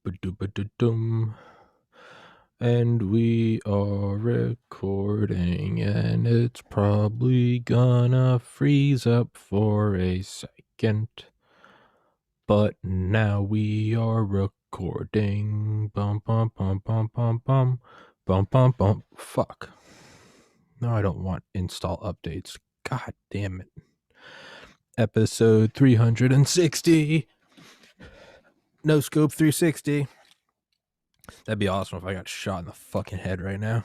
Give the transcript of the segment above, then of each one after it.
Ba-dum. And we are recording, and it's probably gonna freeze up for a second. But now we are recording. Bum bum bum bum bum bum bum bum bum. Fuck. No, I don't want install updates. God damn it. Episode 360. No scope 360. That'd be awesome if I got shot in the fucking head right now.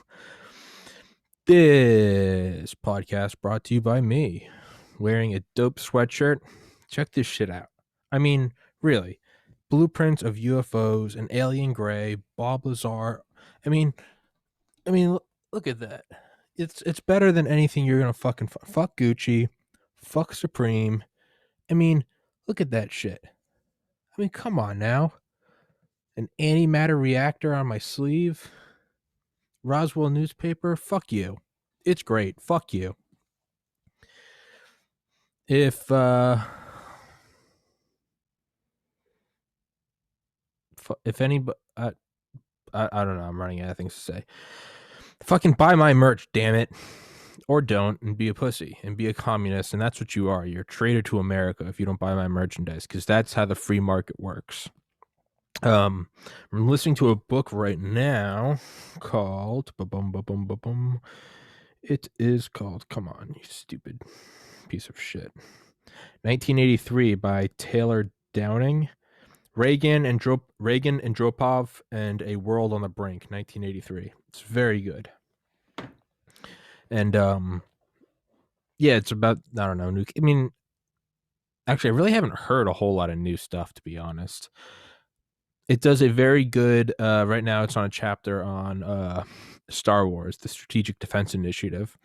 This podcast brought to you by me, wearing a dope sweatshirt. Check this shit out. I mean, really, blueprints of UFOs and alien gray, Bob Lazar. I mean, look at that. It's better than anything you're gonna fucking fuck Gucci, fuck Supreme. I mean, look at that shit. I mean, come on now. An antimatter reactor on my sleeve. Roswell newspaper. Fuck you. It's great. Fuck you. If anybody, I don't know, I'm running out of things to say. Fucking buy my merch, damn it, or don't, and be a pussy and be a communist, and that's what you are. You're a traitor to America if you don't buy my merchandise, because that's how the free market works. I'm listening to a book right now called It is called, come on, you stupid piece of shit. 1983 by Taylor Downing. Reagan and Andropov and A World on the Brink, 1983. It's very good. And yeah, it's about, I don't know, I mean, actually, I really haven't heard a whole lot of new stuff, to be honest. It does a very good, right now it's on a chapter on Star Wars, the Strategic Defense Initiative.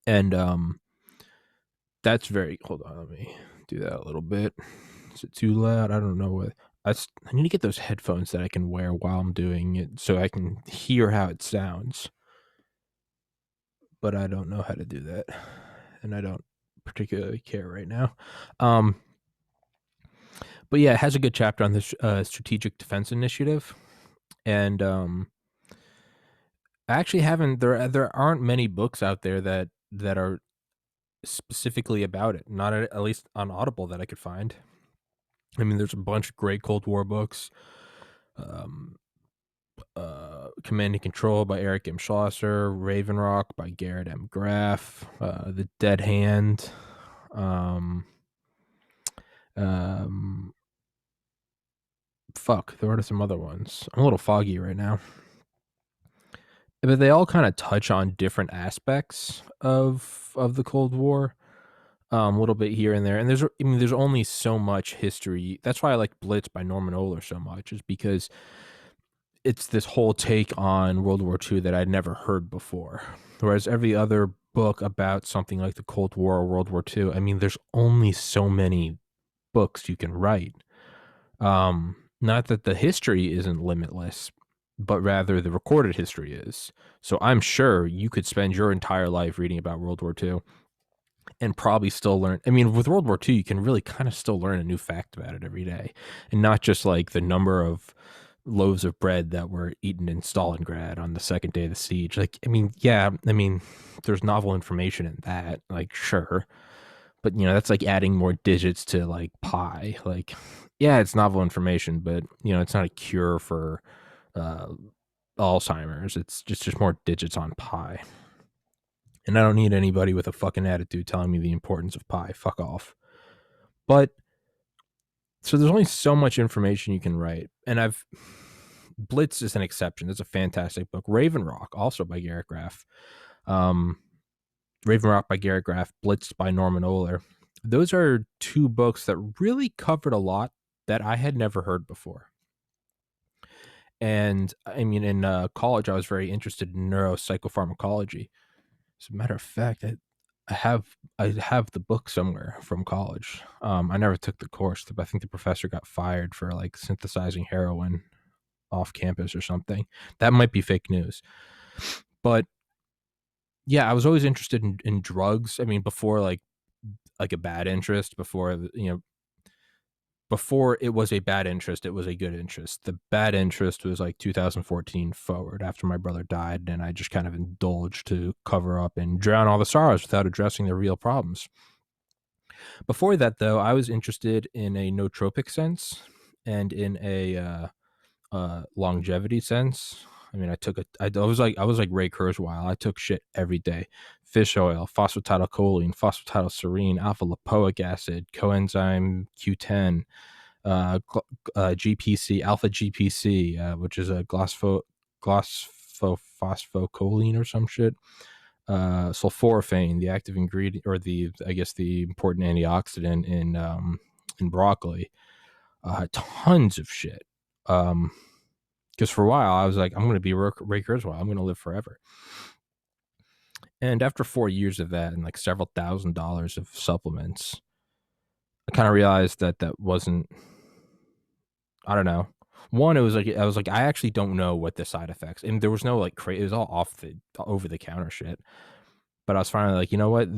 And that's very, hold on, let me do that a little bit. Is it too loud? I don't know what. I need to get those headphones that I can wear while I'm doing it so I can hear how it sounds. But I don't know how to do that. And I don't particularly care right now. But yeah, it has a good chapter on the Strategic Defense Initiative. And I actually haven't, there aren't many books out there that are specifically about it. Not at least on Audible that I could find. I mean, there's a bunch of great Cold War books. Command and Control by Eric M. Schlosser, Raven Rock by Garrett M. Graff, The Dead Hand. Fuck, there are some other ones. I'm a little foggy right now. But they all kind of touch on different aspects of the Cold War. A little bit here and there. And there's only so much history. That's why I like Blitz by Norman Ohler so much, is because it's this whole take on World War II that I'd never heard before. Whereas every other book about something like the Cold War or World War II, I mean, there's only so many books you can write. Not that the history isn't limitless, but rather the recorded history is. So I'm sure you could spend your entire life reading about World War II and probably still learn. I mean, with World War II, you can really kind of still learn a new fact about it every day, and not just like the number of loaves of bread that were eaten in Stalingrad on the second day of the siege. Like, I mean, yeah, I mean, there's novel information in that, like, sure. But, you know, that's like adding more digits to like pi. Like, yeah, it's novel information, but, you know, it's not a cure for Alzheimer's. It's just more digits on pi. And I don't need anybody with a fucking attitude telling me the importance of pi. Fuck off. But so there's only so much information you can write. And Blitz is an exception. It's a fantastic book. Raven Rock, also by Garrett Graff. Raven Rock by Garrett Graff, Blitz by Norman Ohler. Those are two books that really covered a lot that I had never heard before. And I mean, in college, I was very interested in neuropsychopharmacology. As a matter of fact, I have the book somewhere from college. I never took the course, but I think the professor got fired for like synthesizing heroin off campus or something. That might be fake news. But yeah, I was always interested in drugs. I mean, before like a bad interest, before before it was a bad interest, it was a good interest. The bad interest was like 2014 forward after my brother died, and I just kind of indulged to cover up and drown all the sorrows without addressing the real problems. Before that, though, I was interested in a nootropic sense and in a longevity sense. I mean, I was like Ray Kurzweil. I took shit every day: fish oil, phosphatidylcholine, phosphatidylserine, alpha lipoic acid, coenzyme Q10, GPC, alpha GPC, which is a glossophosphocholine or some shit. Sulforaphane, the active ingredient, or I guess the important antioxidant in broccoli. Tons of shit. Because for a while I was like, I'm going to be Ray Kurzweil. I'm going to live forever. And after 4 years of that and like several $1,000s of supplements, I kind of realized that wasn't, I don't know. One, I was like, I actually don't know what the side effects, and there was no like it was all over the counter shit. But I was finally like, you know what?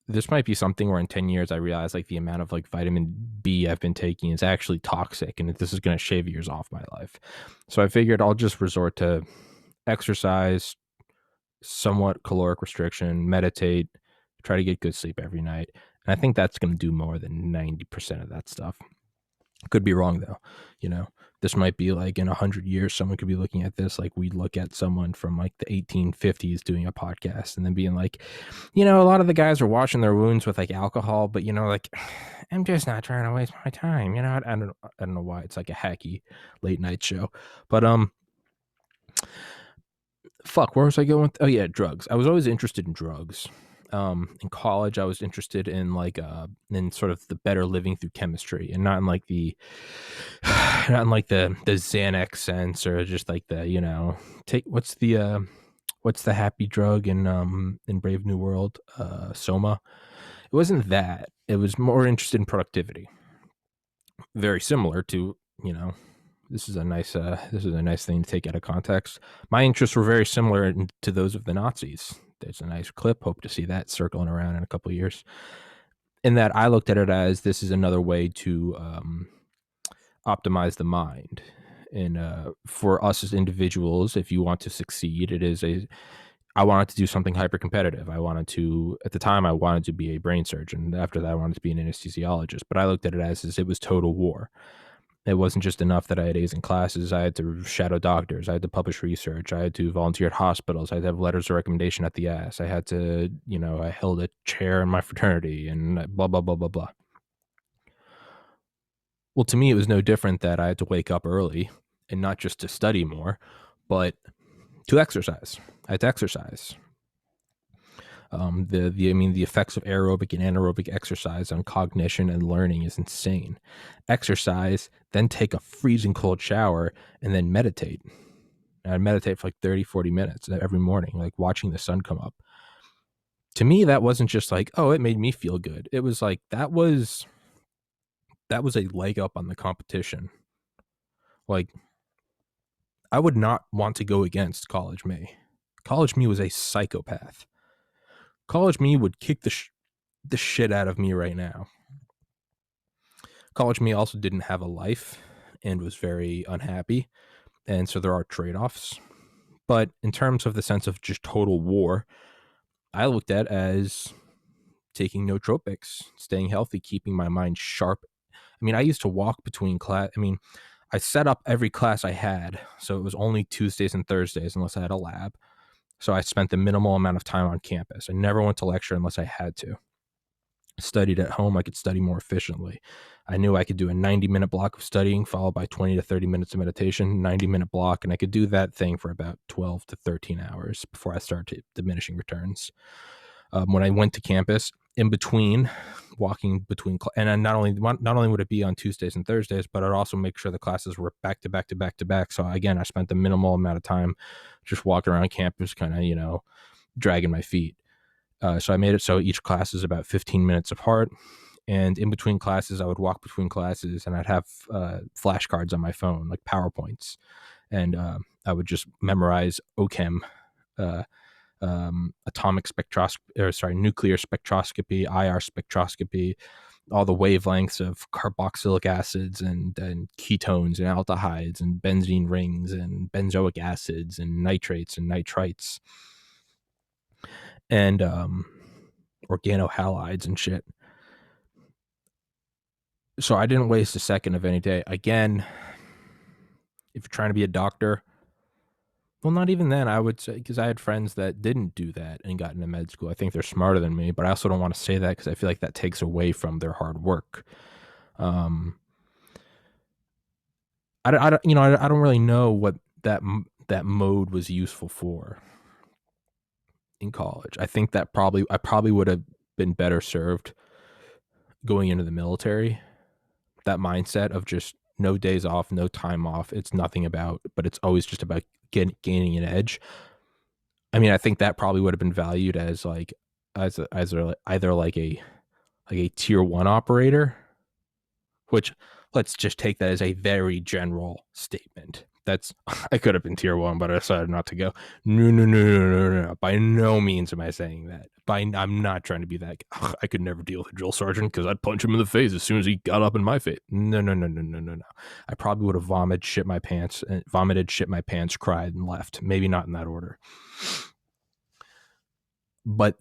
This might be something where in 10 years I realize like the amount of like vitamin B I've been taking is actually toxic, and this is going to shave years off my life. So I figured I'll just resort to exercise, somewhat caloric restriction, meditate, try to get good sleep every night. And I think that's going to do more than 90% of that stuff. Could be wrong though. You know, this might be like in 100 years, someone could be looking at this like we look at someone from like the 1850s doing a podcast and then being like, you know, a lot of the guys are washing their wounds with like alcohol, but you know, like I'm just not trying to waste my time. You know, I don't know why it's like a hacky late night show, but fuck, where was I going? Oh yeah, drugs. I was always interested in drugs. In college, I was interested in like in sort of the better living through chemistry, and not in like the not in like the Xanax sense, or just like the, you know, take what's the happy drug in Brave New World, Soma. It wasn't that. It was more interested in productivity. Very similar to, you know, this is a nice thing to take out of context. My interests were very similar to those of the Nazis. There's a nice clip. Hope to see that circling around in a couple of years. In that, I looked at it as this is another way to optimize the mind. And for us as individuals, if you want to succeed, I wanted to do something hyper competitive. At the time, I wanted to be a brain surgeon. After that, I wanted to be an anesthesiologist. But I looked at it as it was total war. It wasn't just enough that I had A's in classes. I had to shadow doctors. I had to publish research. I had to volunteer at hospitals. I had to have letters of recommendation at the ass. I had to, you know, I held a chair in my fraternity and blah, blah, blah, blah, blah. Well, to me, it was no different that I had to wake up early and not just to study more, but to exercise. I had to exercise. The effects of aerobic and anaerobic exercise on cognition and learning is insane. Exercise, then take a freezing cold shower, and then meditate. And I'd meditate for like 30, 40 minutes every morning, like watching the sun come up. To me, that wasn't just like, oh, it made me feel good. It was like, that was a leg up on the competition. Like, I would not want to go against college me. College me was a psychopath. College me would kick the shit out of me right now. College me also didn't have a life and was very unhappy. And so there are trade-offs. But in terms of the sense of just total war, I looked at as taking nootropics, staying healthy, keeping my mind sharp. I mean, I used to walk between class. I mean, I set up every class I had, so it was only Tuesdays and Thursdays unless I had a lab. So I spent the minimal amount of time on campus. I never went to lecture unless I had to. Studied at home, I could study more efficiently. I knew I could do a 90-minute block of studying followed by 20 to 30 minutes of meditation, 90-minute block, and I could do that thing for about 12 to 13 hours before I started diminishing returns. When I went to campus, in between, walking between, and not only would it be on Tuesdays and Thursdays, but I'd also make sure the classes were back to back to back to back. So again, I spent the minimal amount of time just walking around campus, kind of, you know, dragging my feet. So I made it so each class is about 15 minutes apart. And in between classes, I would walk between classes and I'd have flashcards on my phone, like PowerPoints. And I would just memorize OChem, nuclear spectroscopy, IR spectroscopy, all the wavelengths of carboxylic acids and ketones and aldehydes and benzene rings and benzoic acids and nitrates and nitrites and organohalides and shit. So I didn't waste a second of any day. Again, if you're trying to be a doctor, well, not even then, I would say, because I had friends that didn't do that and got into med school. I think they're smarter than me, but I also don't want to say that because I feel like that takes away from their hard work. I don't really know what that mode was useful for in college. I think that I probably would have been better served going into the military. That mindset of just no days off, no time off. It's nothing about, but it's always just about gaining an edge. I mean, I think that probably would have been valued as like either like a tier 1 operator, which let's just take that as a very general statement. That's I could have been tier 1, but I decided not to go. No. By no means am I saying that. I'm not trying to be that. I could never deal with a drill sergeant because I'd punch him in the face as soon as he got up in my face. No. I probably would have vomited, shit my pants, cried, and left. Maybe not in that order. But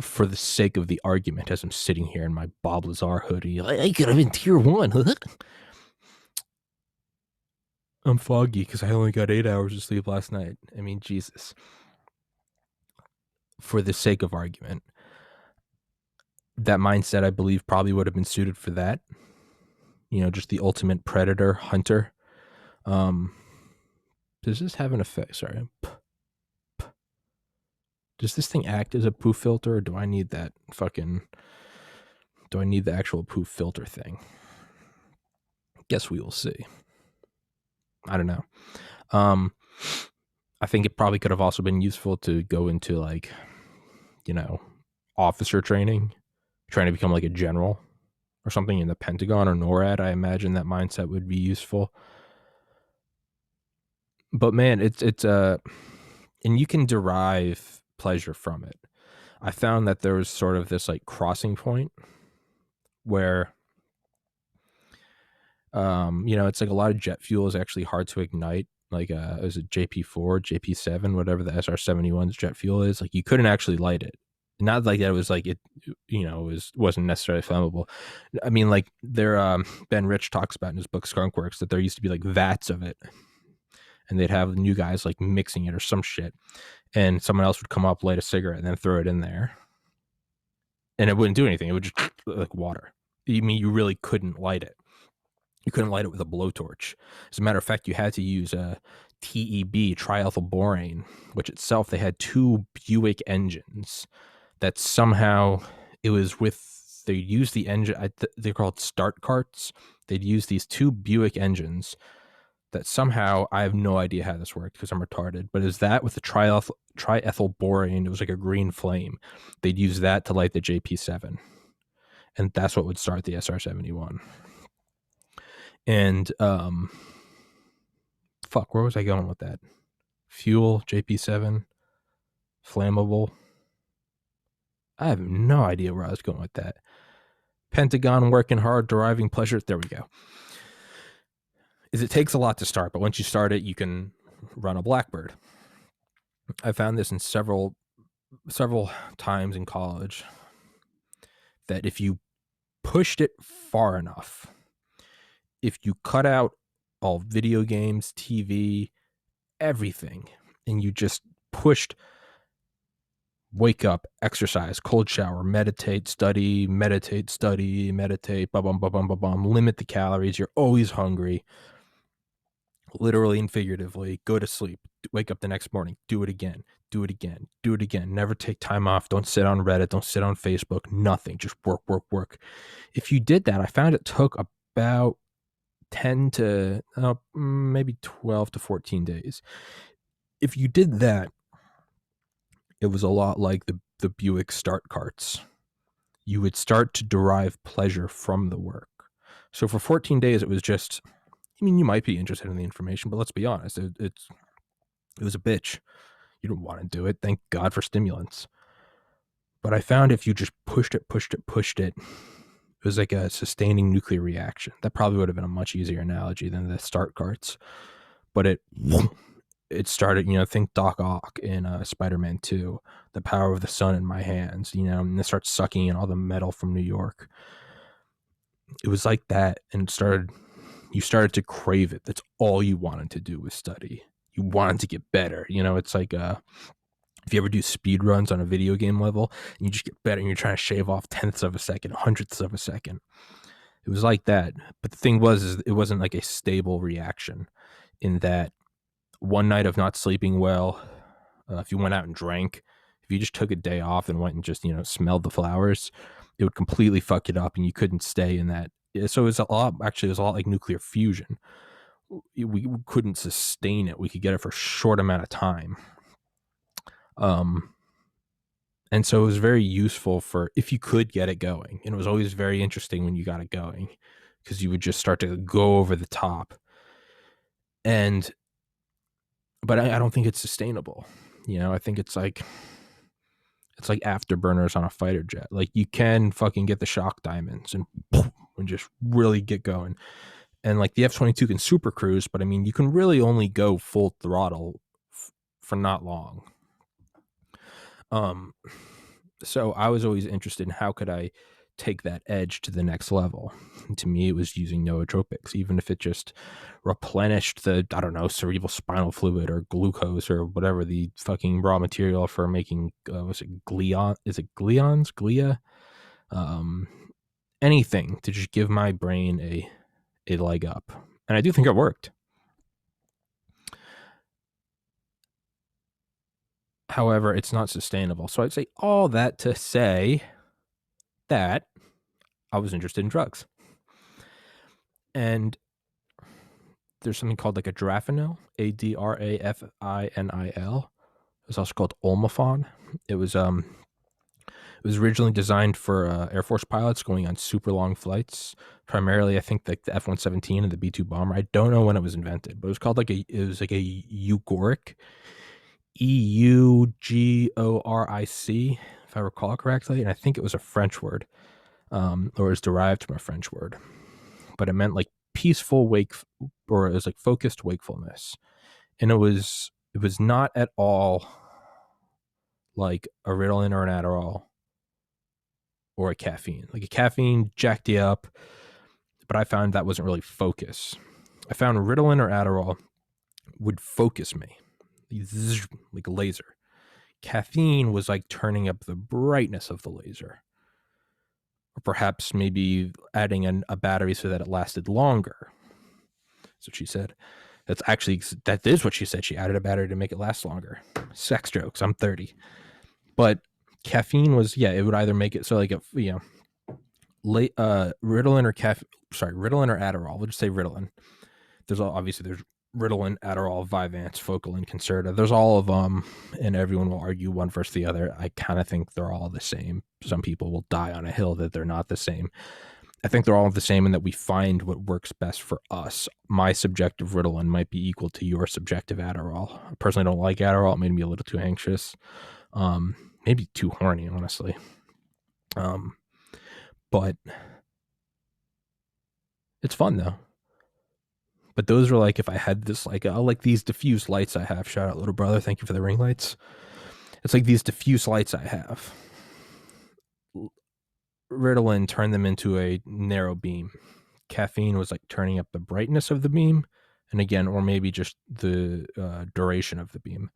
for the sake of the argument, as I'm sitting here in my Bob Lazar hoodie, I could have been tier 1. I'm foggy because I only got 8 hours of sleep last night. I mean, Jesus. For the sake of argument, that mindset, I believe, probably would have been suited for that. You know, just the ultimate predator hunter. Does this have an effect? Sorry. Does this thing act as a poof filter, or do I need the actual poof filter thing? Guess we will see. I don't know. I think it probably could have also been useful to go into like, you know, officer training, trying to become like a general or something in the Pentagon or NORAD. I imagine that mindset would be useful. But man, it's and you can derive pleasure from it. I found that there was sort of this like crossing point where it's like a lot of jet fuel is actually hard to ignite. Like is it JP4, JP7, whatever the SR-71's jet fuel is. Like you couldn't actually light it. Not like that. It was like it, wasn't necessarily flammable. I mean, like Ben Rich talks about in his book Skunk Works that there used to be like vats of it, and they'd have new guys like mixing it or some shit, and someone else would come up, light a cigarette, and then throw it in there, and it wouldn't do anything. It would just like water. You mean you really couldn't light it? You couldn't light it with a blowtorch. As a matter of fact, you had to use a TEB, triethylborane, which itself, they had 2 Buick engines that somehow they used the engine, they're called start carts. They'd use these 2 Buick engines that somehow, I have no idea how this worked because I'm retarded, but is that with the triethylborane, it was like a green flame. They'd use that to light the JP7. And that's what would start the SR-71. And where was I going with that? Fuel, JP7, flammable. I have no idea where I was going with that. Pentagon, working hard, deriving pleasure. There we go. It takes a lot to start, but once you start it, you can run a Blackbird. I found this in several times in college that if you pushed it far enough, if you cut out all video games, TV, everything, and you just pushed wake up, exercise, cold shower, meditate, study, limit the calories, you're always hungry, literally and figuratively, go to sleep, wake up the next morning, do it again, never take time off, don't sit on Reddit, don't sit on Facebook, nothing, just work. If you did that, I found it took about 10 to maybe 12 to 14 days. If you did that, it was a lot like the Buick start carts. You would start to derive pleasure from the work. So for 14 days, it was just, you might be interested in the information, but let's be honest, it was a bitch. You don't want to do it. Thank God for stimulants. But I found if you just pushed it, It was like a sustaining nuclear reaction. That probably would have been a much easier analogy than the start carts. But it started, think Doc Ock in Spider-Man 2, the power of the sun in my hands, and it starts sucking in all the metal from New York. It was like that, and you started to crave it. That's all you wanted to do was study. You wanted to get better. It's like if you ever do speed runs on a video game level and you just get better and you're trying to shave off tenths of a second, hundredths of a second. It was like that. But the thing is it wasn't like a stable reaction, in that one night of not sleeping well, if you went out and drank, if you just took a day off and went and just, smelled the flowers, it would completely fuck it up and you couldn't stay in that. So it was a lot like nuclear fusion. We couldn't sustain it. We could get it for a short amount of time. And so it was very useful for if you could get it going. And it was always very interesting when you got it going, because you would just start to go over the top. But I don't think it's sustainable. I think it's like afterburners on a fighter jet. Like, you can fucking get the shock diamonds and just really get going. And like the F-22 can super cruise, but I mean, you can really only go full throttle for not long. So I was always interested in how could I take that edge to the next level. And to me, it was using nootropics, even if it just replenished the, I don't know, cerebral spinal fluid or glucose or whatever the fucking raw material for making, was it glia? Is it glions? Glia? Anything to just give my brain a leg up. And I do think it worked. However, it's not sustainable. So I'd say all that to say that I was interested in drugs. And there's something called like adrafinil, Adrafinil. It's also called Olmafon. It was originally designed for Air Force pilots going on super long flights. Primarily, I think like the F-117 and the B-2 bomber. I don't know when it was invented, but it was called like a eugoric, Eugoric, if I recall correctly. And I think it was a French word, or is derived from a French word, but it meant like peaceful or it was like focused wakefulness. And it was not at all like a Ritalin or an Adderall or a caffeine. Like a caffeine jacked you up, but I found that wasn't really focus. I found Ritalin or Adderall would focus me like a laser. Caffeine was like turning up the brightness of the laser, or perhaps maybe adding a battery so that it lasted longer. That's what she said. That is what she said. She added a battery to make it last longer. Sex jokes. I'm 30. But caffeine was, it would either make it so like, Ritalin or Adderall. We'll just say Ritalin. There's Ritalin, Adderall, Vyvanse, Focal, and Concerta. There's all of them, and everyone will argue one versus the other. I kind of think they're all the same. Some people will die on a hill that they're not the same. I think they're all the same in that we find what works best for us. My subjective Ritalin might be equal to your subjective Adderall. I personally don't like Adderall. It made me a little too anxious. Maybe too horny, honestly. But it's fun though. But those are like, if I had this, like, I like these diffuse lights I have. Shout out, little brother. Thank you for the ring lights. It's like these diffuse lights I have. Ritalin turned them into a narrow beam. Caffeine was like turning up the brightness of the beam. And again, or maybe just the duration of the beam.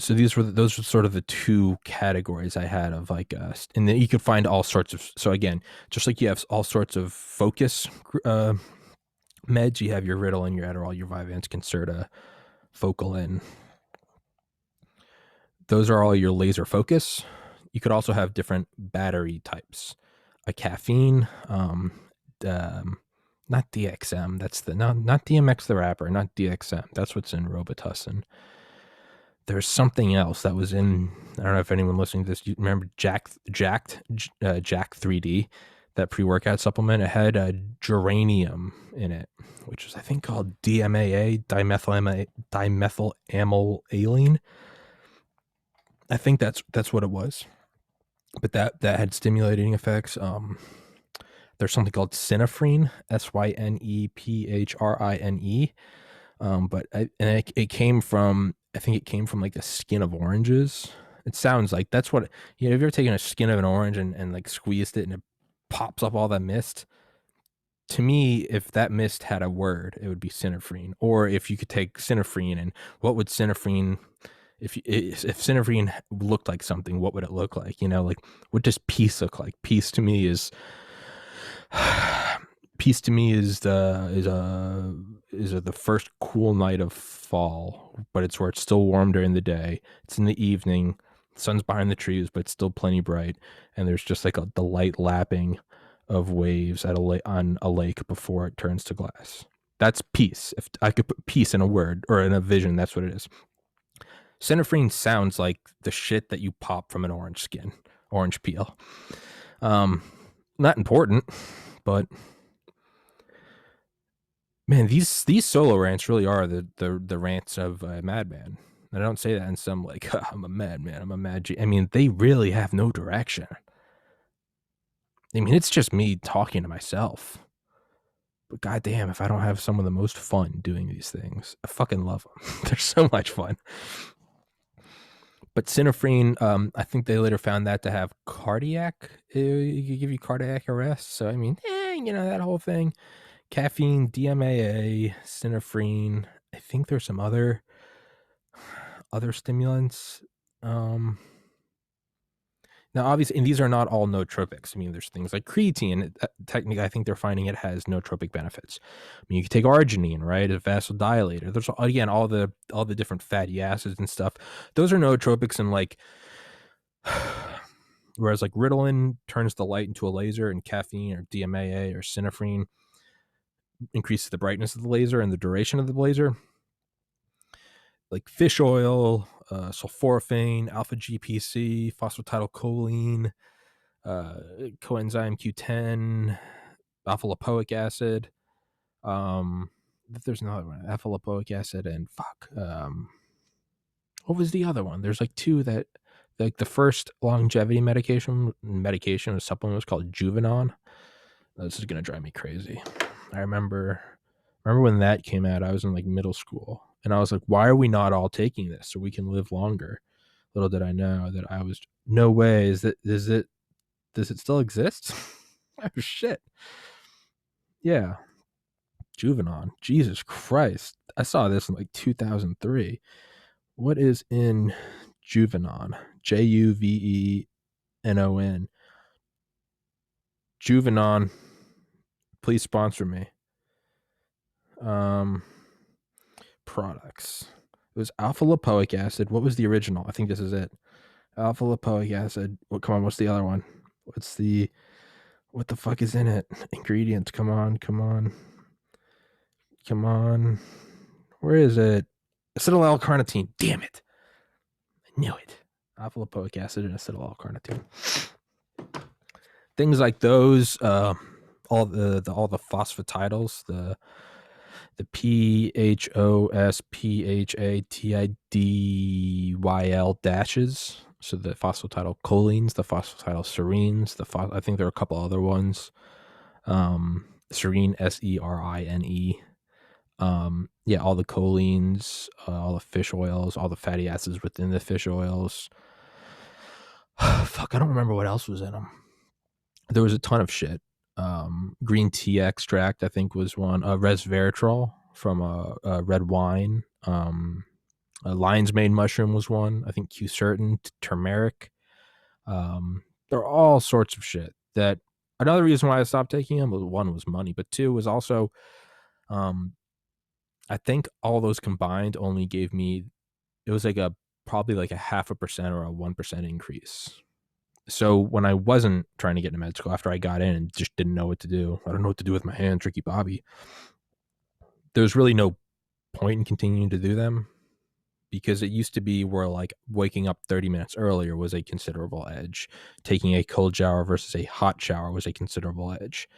So those were sort of the two categories I had of like, and then you could find all sorts of, so again, just like you have all sorts of focus meds, you have your Ritalin, your Adderall, your Vyvanse, Concerta, Focalin. Those are all your laser focus. You could also have different battery types. A caffeine, not DXM, that's not DMX the rapper, not DXM, that's what's in Robitussin. There's something else that was in, I don't know if anyone listening to this, you remember Jack 3D, that pre-workout supplement. It had geranium in it, which is I think called DMAA, dimethylamylaline. I think that's what it was. but that had stimulating effects. There's something called synephrine, synephrine. But it came from, I think it came from like the skin of oranges. It sounds like that's what, you know, have you ever taken a skin of an orange and like squeezed it and it pops up all that mist? To me, if that mist had a word, it would be synephrine. Or if you could take synephrine and what would synephrine, if synephrine looked like something, what would it look like? You know, like what does peace look like? Peace to me is peace to me is the first cool night of fall, but it's where it's still warm during the day. It's in the evening, the sun's behind the trees, but it's still plenty bright, and there's just like the light lapping of waves at on a lake before it turns to glass. That's peace. If I could put peace in a word or in a vision, that's what it is. Synephrine sounds like the shit that you pop from an orange peel. Not important, but man, these solo rants really are the rants of a madman. I don't say that in some like I'm a madman, I'm a mad I mean, they really have no direction. I mean, it's just me talking to myself. But goddamn, if I don't have some of the most fun doing these things, I fucking love them. They're so much fun. But synephrine, I think they later found that to have cardiac, it could give you cardiac arrest. So I mean, you know, that whole thing. Caffeine, DMAA, synephrine. I think there's some other stimulants. Now, obviously, and these are not all nootropics. I mean, there's things like creatine. Technically, I think they're finding it has nootropic benefits. I mean, you can take arginine, right, a vasodilator. There's again all the different fatty acids and stuff. Those are nootropics, and like, whereas like Ritalin turns the light into a laser, and caffeine or DMAA or synephrine increases the brightness of the laser and the duration of the laser. Like fish oil, sulforaphane, alpha GPC, phosphatidylcholine, coenzyme Q10, alpha lipoic acid. There's another one, alpha lipoic acid, and what was the other one? There's like two that, like the first longevity medication or supplement was called Juvenon. This is gonna drive me crazy. I remember when that came out, I was in like middle school, and I was like, why are we not all taking this so we can live longer? Little did I know that I was, no way, does it still exist? Oh shit. Yeah. Juvenon. Jesus Christ. I saw this in like 2003. What is in Juvenon? Juvenon. Juvenon. Please sponsor me. Products. It was alpha lipoic acid. What was the original? I think this is it. Alpha lipoic acid. Come on, what's the other one? What the fuck is in it? Ingredients. Come on. Where is it? Acetyl L-carnitine. Damn it. I knew it. Alpha lipoic acid and acetyl L-carnitine. Things like those, all the phosphatidyls, the PHOSPHATIDYL dashes. So the phosphatidylcholines, the phosphatidylserines, I think there are a couple other ones. Serine, SERINE. Yeah, all the cholines, all the fish oils, all the fatty acids within the fish oils. Fuck, I don't remember what else was in them. There was a ton of shit. Green tea extract, I think, was one. Resveratrol from red wine. A lion's mane mushroom was one. I think Q-certain, turmeric. There are all sorts of shit that. Another reason why I stopped taking them was, one, was money, but two was also, I think all those combined only gave me, it was like probably like a 0.5% or a 1% increase. So when I wasn't trying to get into med school, after I got in and just didn't know what to do, I don't know what to do with my hand, Tricky Bobby, there was really no point in continuing to do them, because it used to be where like waking up 30 minutes earlier was a considerable edge. Taking a cold shower versus a hot shower was a considerable edge.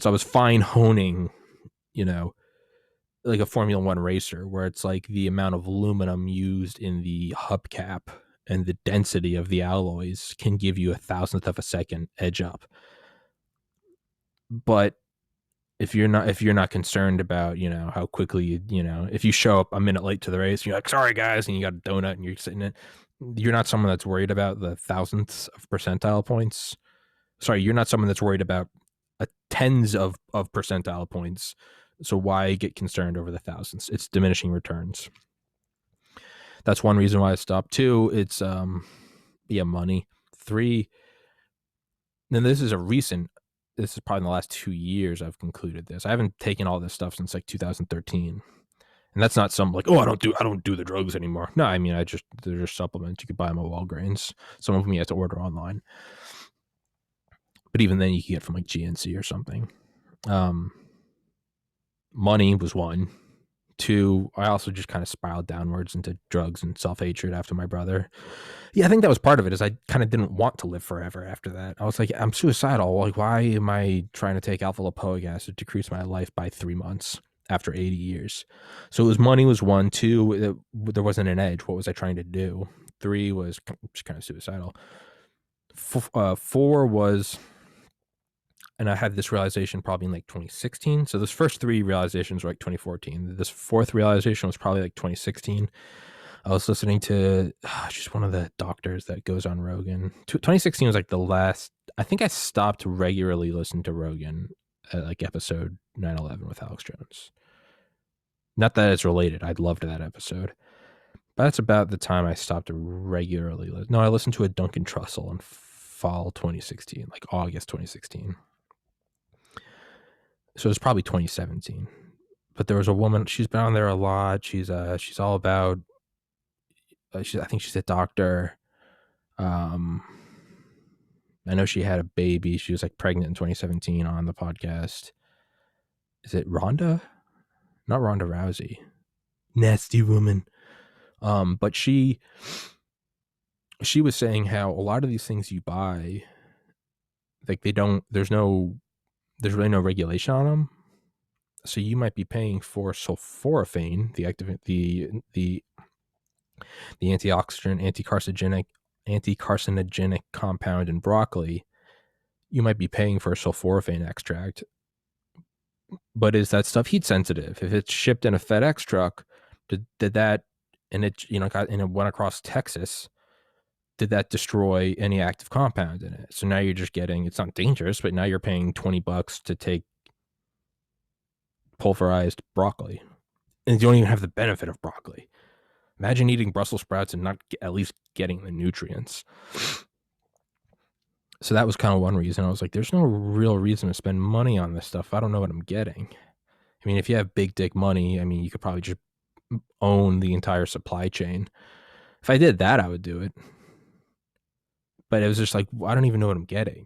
I was fine honing, you know, like a Formula One racer, where it's like the amount of aluminum used in the hubcap and the density of the alloys can give you a thousandth of a second edge up. But if you're not concerned about, how quickly if you show up a minute late to the race, you're like, sorry guys, and you got a donut and you're sitting in, you're not someone that's worried about the thousandths of percentile points. Sorry, you're not someone that's worried about tens of percentile points. So why get concerned over the thousandths? It's diminishing returns. That's one reason why I stopped. Two, it's money. Three, and this is probably in the last 2 years I've concluded this. I haven't taken all this stuff since like 2013. And that's not some like, I don't do the drugs anymore. No, I mean, they're just supplements. You could buy them at Walgreens. Some of them you have to order online. But even then you can get from like GNC or something. Money was one. Two, I also just kind of spiraled downwards into drugs and self-hatred after my brother. Yeah, I think that was part of it, is I kind of didn't want to live forever after that. I was like, I'm suicidal. Like, why am I trying to take alpha lipoic acid to decrease my life by 3 months after 80 years? So it was money was one. Two, there wasn't an edge. What was I trying to do? Three was just kind of suicidal. Four was, and I had this realization probably in like 2016. So those first three realizations were like 2014. This fourth realization was probably like 2016. I was listening to just one of the doctors that goes on Rogan. 2016 was like the last. I think I stopped regularly listening to Rogan at like episode 9/11 with Alex Jones. Not that it's related. I loved that episode. But that's about the time I stopped regularly. No, I listened to a Duncan Trussell in fall 2016, like August 2016. So it was probably 2017. But there was a woman. She's been on there a lot. She's all about. I think she's a doctor. I know she had a baby. She was like pregnant in 2017 on the podcast. Is it Rhonda? Not Rhonda Rousey. Nasty woman. But she was saying how a lot of these things you buy, like there's really no regulation on them. So you might be paying for sulforaphane, the antioxidant, anti-carcinogenic compound in broccoli. You might be paying for a sulforaphane extract, but is that stuff heat sensitive? If it's shipped in a FedEx truck, did that, and it it went across Texas, did that destroy any active compound in it? So now you're just getting, it's not dangerous, but now you're paying $20 to take pulverized broccoli, and you don't even have the benefit of broccoli. Imagine eating Brussels sprouts and not at least getting the nutrients. So that was kind of one reason. I was like, there's no real reason to spend money on this stuff. I don't know what I'm getting. I mean, if you have big dick money, I mean, you could probably just own the entire supply chain. If I did that, I would do it. But it was just like, I don't even know what I'm getting.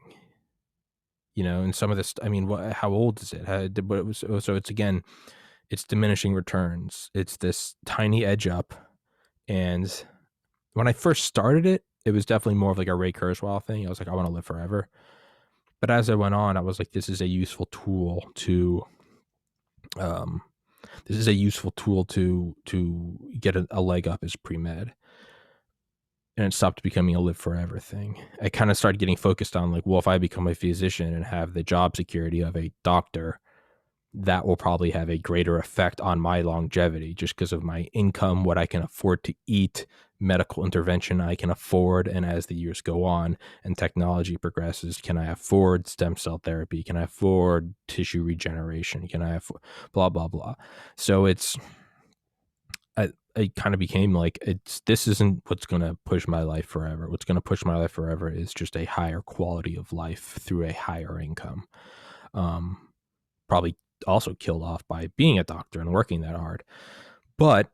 And some of this, I mean, how old is it? So it's, again, it's diminishing returns. It's this tiny edge up. And when I first started it, it was definitely more of like a Ray Kurzweil thing. I was like, I want to live forever. But as I went on, I was like, this is a useful tool to get a leg up as pre-med. And it stopped becoming a live forever thing. I kind of started getting focused on like, well, if I become a physician and have the job security of a doctor, that will probably have a greater effect on my longevity just because of my income, what I can afford to eat, medical intervention I can afford. And as the years go on and technology progresses, can I afford stem cell therapy? Can I afford tissue regeneration? Can I afford blah, blah, blah. So it kind of became like, this isn't what's going to push my life forever. What's going to push my life forever is just a higher quality of life through a higher income. Probably also killed off by being a doctor and working that hard. But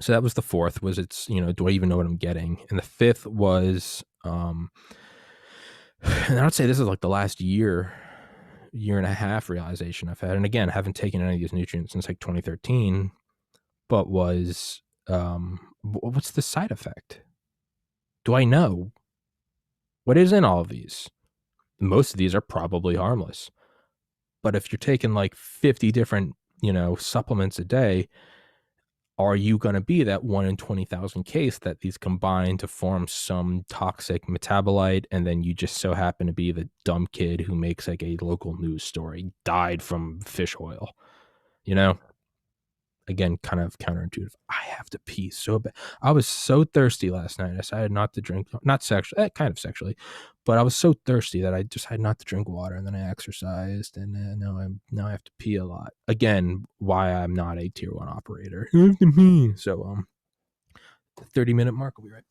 so that was the fourth, was it's, do I even know what I'm getting? And the fifth was, and I would say this is like the last year and a half realization I've had. And again, I haven't taken any of these nutrients since like 2013, but was, what's the side effect? Do I know what is in all of these? Most of these are probably harmless. But if you're taking like 50 different, supplements a day, are you going to be that 1 in 20,000 case that these combine to form some toxic metabolite, and then you just so happen to be the dumb kid who makes like a local news story, died from fish oil, you know? Again, kind of counterintuitive. I have to pee so bad. I was so thirsty last night. I decided not to drink, not sexually, kind of sexually, but I was so thirsty that I just had not to drink water, and then I exercised, and now I have to pee a lot. Again, why I'm not a tier 1 operator. I have to pee. So the 30-minute mark. Will be right back.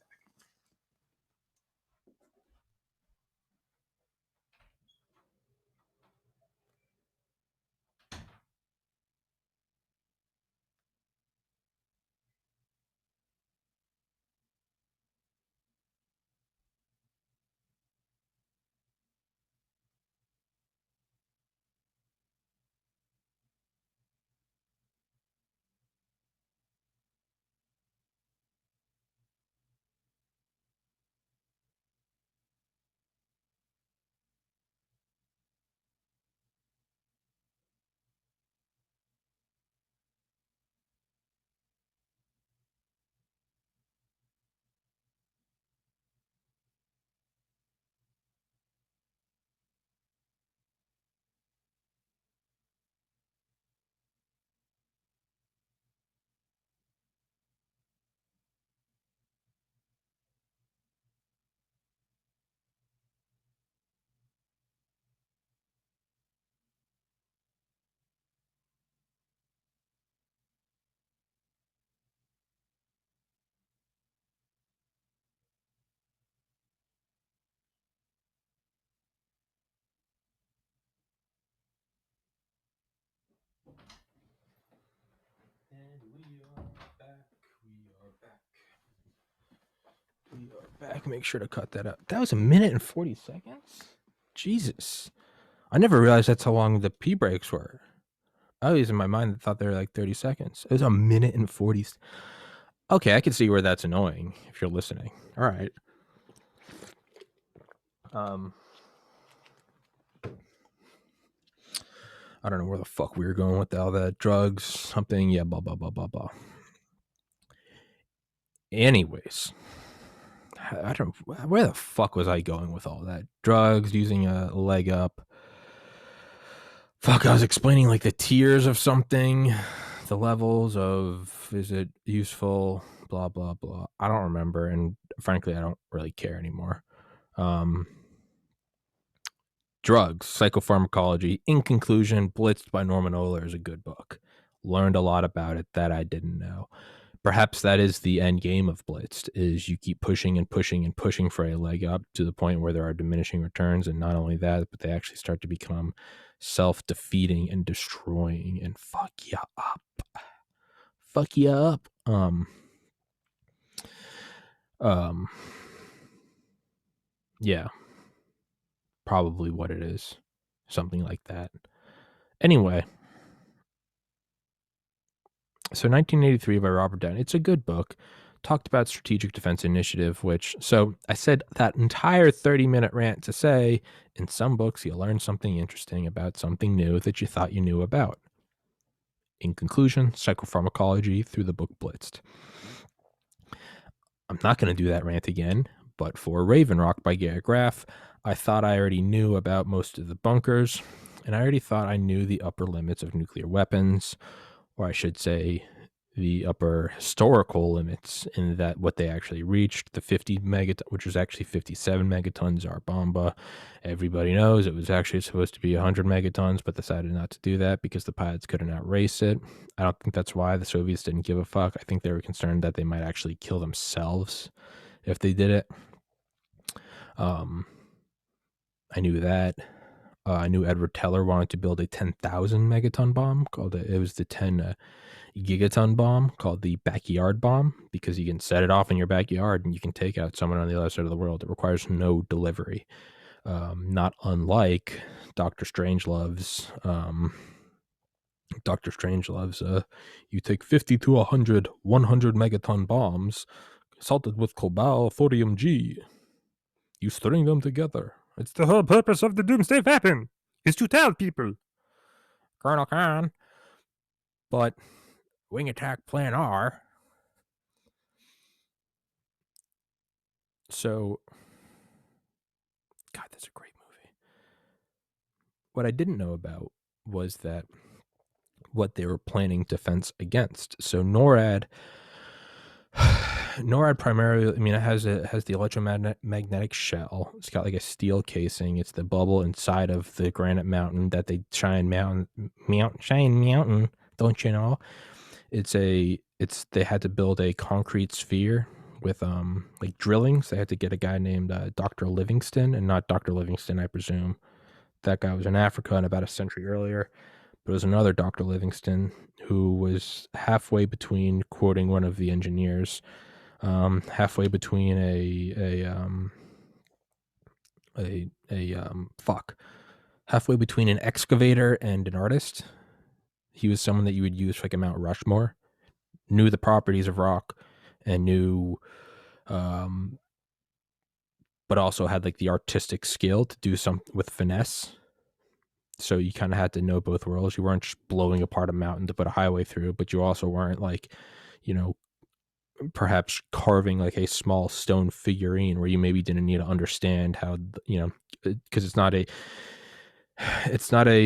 And we are back. We are back. Make sure to cut that out. That was 1 minute and 40 seconds? Jesus. I never realized that's how long the pee breaks were. I was in my mind thought they were like 30 seconds. It was 1 minute and 40. Okay, I can see where that's annoying if you're listening. All right. I don't know where the fuck we were going with all that. Drugs, something, yeah, blah, blah, blah, blah, blah. Anyways, I don't know. Where the fuck was I going with all that? Drugs, using a leg up. Fuck, I was explaining like the tiers of something, the levels of, is it useful, blah, blah, blah. I don't remember, and frankly, I don't really care anymore. Drugs, Psychopharmacology. In conclusion, Blitzed by Norman Ohler is a good book. Learned a lot about it that I didn't know. Perhaps that is the end game of Blitzed, is you keep pushing and pushing and pushing for a leg up to the point where there are diminishing returns, and not only that, but they actually start to become self-defeating and destroying and fuck you up. Fuck you up. Yeah. Probably what it is. Something like that. Anyway, so 1983 by Robert Downey. It's a good book. Talked about Strategic Defense Initiative, so I said that entire 30-minute rant to say, in some books, you learn something interesting about something new that you thought you knew about. In conclusion, Psychopharmacology through the book Blitzed. I'm not going to do that rant again, but for Raven Rock by Gary Graff, I thought I already knew about most of the bunkers, and I already thought I knew the upper limits of nuclear weapons, or I should say the upper historical limits, in that what they actually reached, the 50 megatons, which was actually 57 megatons, our bomba. Everybody knows it was actually supposed to be 100 megatons, but decided not to do that because the pilots couldn't outrace it. I don't think that's why the Soviets didn't give a fuck. I think they were concerned that they might actually kill themselves if they did it. I knew that. I knew Edward Teller wanted to build a 10,000 megaton bomb called it was the 10 gigaton bomb called the backyard bomb, because you can set it off in your backyard and you can take out someone on the other side of the world. It requires no delivery, not unlike Dr. Strangelove's. You take 50 to 100 megaton bombs salted with cobalt thorium G. You string them together. It's the whole purpose of the doomsday weapon, is to tell people. Colonel Khan. But Wing Attack Plan R. So, God, that's a great movie. What I didn't know about was that what they were planning defense against. So NORAD primarily, I mean, it has the electromagnetic shell. It's got like a steel casing. It's the bubble inside of the granite mountain that they Cheyenne Mountain, don't you know? They had to build a concrete sphere with like drillings. They had to get a guy named Dr. Livingston, and not Dr. Livingston, I presume. That guy was in Africa and about a century earlier. But it was another Dr. Livingston who was halfway between, quoting one of the engineers, halfway between halfway between an excavator and an artist. He was someone that you would use for like a Mount Rushmore, knew the properties of rock, and knew, but also had like the artistic skill to do something with finesse. So you kind of had to know both worlds. You weren't just blowing apart a mountain to put a highway through, but you also weren't like, perhaps carving like a small stone figurine where you maybe didn't need to understand how, because it's not a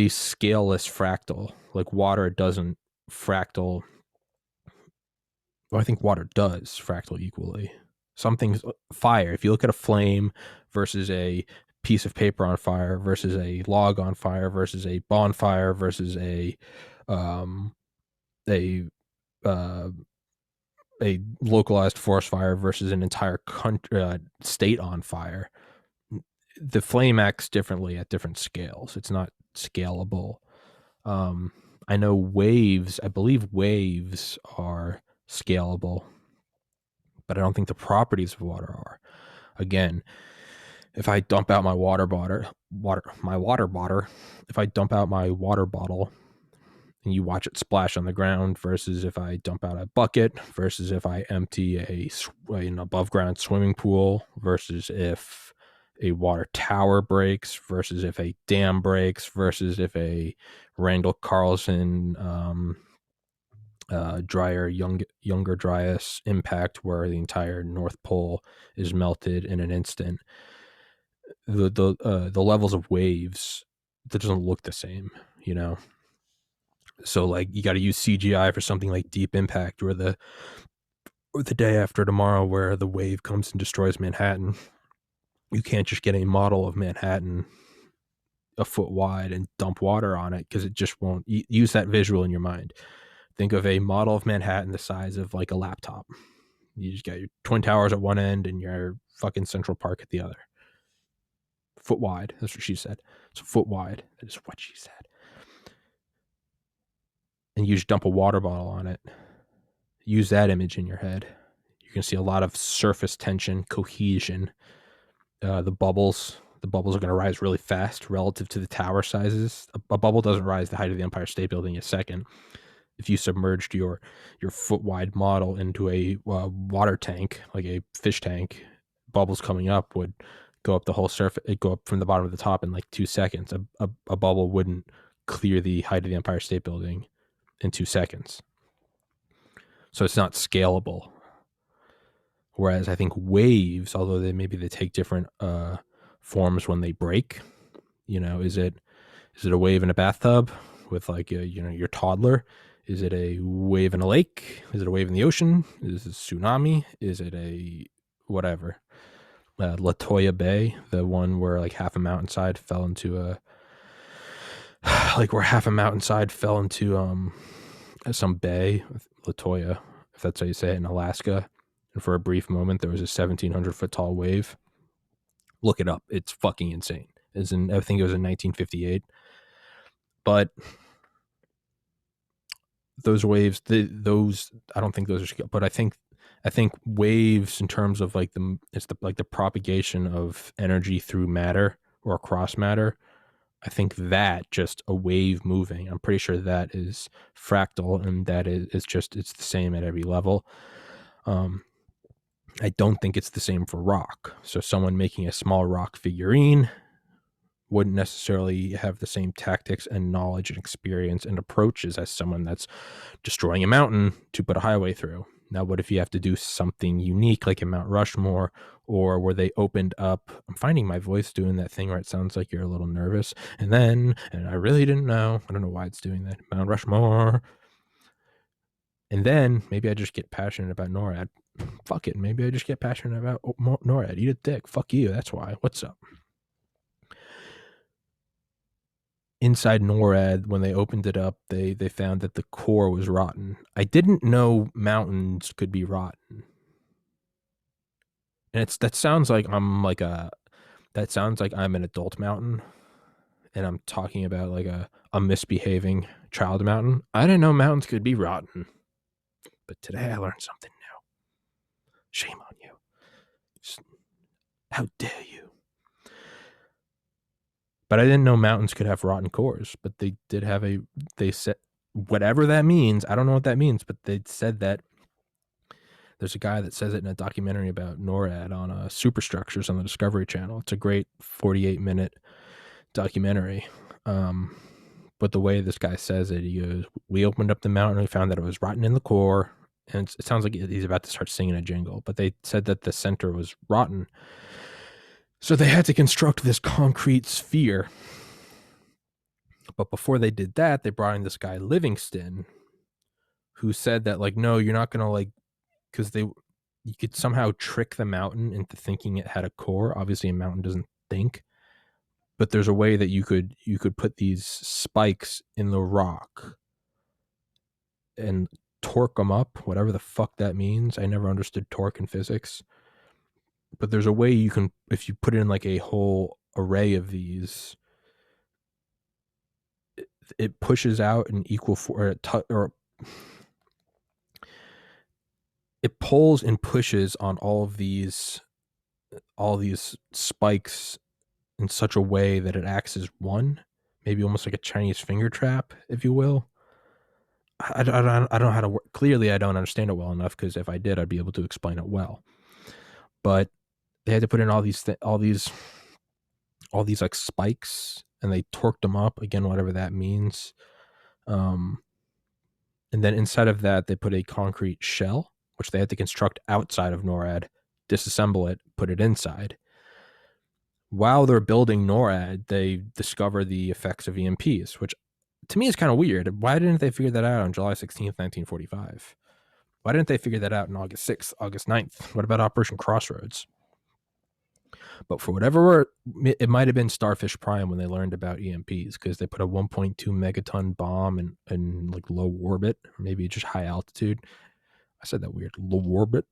scaleless fractal. Like water doesn't fractal. Well, I think water does fractal equally. Some things, fire, if you look at a flame versus a piece of paper on fire versus a log on fire versus a bonfire versus a localized forest fire versus an entire country, state on fire, the flame acts differently at different scales. It's not scalable. I know waves, I believe waves are scalable, but I don't think the properties of water are. Again, if I dump out my water bottle, if I dump out my water bottle and you watch it splash on the ground versus if I dump out a bucket versus if I empty an above ground swimming pool versus if a water tower breaks versus if a dam breaks versus if a Randall Carlson younger Dryas impact where the entire North Pole is melted in an instant. The levels of waves, that doesn't look the same, So like you got to use CGI for something like Deep Impact or the Day After Tomorrow where the wave comes and destroys Manhattan. You can't just get a model of Manhattan a foot wide and dump water on it because it just won't. Use that visual in your mind. Think of a model of Manhattan the size of like a laptop. You just got your Twin Towers at one end and your fucking Central Park at the other. Foot wide. That's what she said. So foot wide. That is what she said. And you just dump a water bottle on it. Use that image in your head. You can see a lot of surface tension, cohesion. The bubbles are going to rise really fast relative to the tower sizes. A bubble doesn't rise the height of the Empire State Building in a second. If you submerged your foot wide model into a water tank, like a fish tank, bubbles coming up would go up the whole surface. It'd go up from the bottom to the top in like 2 seconds. A bubble wouldn't clear the height of the Empire State Building in 2 seconds. So it's not scalable. Whereas I think waves, although they take different forms when they break, is it a wave in a bathtub with like your toddler? Is it a wave in a lake? Is it a wave in the ocean? Is it a tsunami? Is it a whatever? Latoya Bay, the one where like half a mountainside fell into some bay, Latoya, if that's how you say it, in Alaska. And for a brief moment, there was a 1,700-foot tall wave. Look it up. It's fucking insane. I think it was in 1958. But those waves, I don't think those are, but I think waves in terms of like the propagation of energy through matter or across matter. I think that just a wave moving, I'm pretty sure that is fractal and that it's the same at every level. I don't think it's the same for rock. So someone making a small rock figurine wouldn't necessarily have the same tactics and knowledge and experience and approaches as someone that's destroying a mountain to put a highway through. Now, what if you have to do something unique like in Mount Rushmore, or where they opened up? I'm finding my voice doing that thing where it sounds like you're a little nervous. And I really didn't know. I don't know why it's doing that. Mount Rushmore. And then maybe I just get passionate about NORAD. Fuck it. Maybe I just get passionate about NORAD. Eat a dick. Fuck you. That's why. What's up? Inside NORAD, when they opened it up, they found that the core was rotten. I didn't know mountains could be rotten. And that sounds like I'm an adult mountain, and I'm talking about like a misbehaving child mountain. I didn't know mountains could be rotten. But today I learned something new. Shame on you. How dare you? But I didn't know mountains could have rotten cores. But they did have they said, whatever that means, I don't know what that means, but they said that. There's a guy that says it in a documentary about NORAD on superstructures on the Discovery Channel. It's a great 48-minute documentary. But the way this guy says it, he goes, we opened up the mountain and we found that it was rotten in the core. And it sounds like he's about to start singing a jingle, but they said that the center was rotten. So they had to construct this concrete sphere. But before they did that, they brought in this guy, Livingston, who said that, like, no, you're not going to, like, because you could somehow trick the mountain into thinking it had a core. Obviously, a mountain doesn't think. But there's a way that you could put these spikes in the rock and torque them up, whatever the fuck that means. I never understood torque in physics. But there's a way you can, if you put in like a whole array of these, it pushes out an equal or it pulls and pushes on all these spikes in such a way that it acts as one, maybe almost like a Chinese finger trap, if you will. I don't know how to work. Clearly, I don't understand it well enough, because if I did, I'd be able to explain it well. But they had to put in all these like spikes, and they torqued them up again, whatever that means. And then inside of that, they put a concrete shell, which they had to construct outside of NORAD, disassemble it, put it inside. While they're building NORAD, they discover the effects of EMPs, which to me is kind of weird. Why didn't they figure that out on July 16th, 1945? Why didn't they figure that out on August 6th, August 9th? What about Operation Crossroads? But for whatever, it might have been Starfish Prime when they learned about EMPs, because they put a 1.2 megaton bomb in like low orbit, or maybe just high altitude. I said that weird. Low orbit,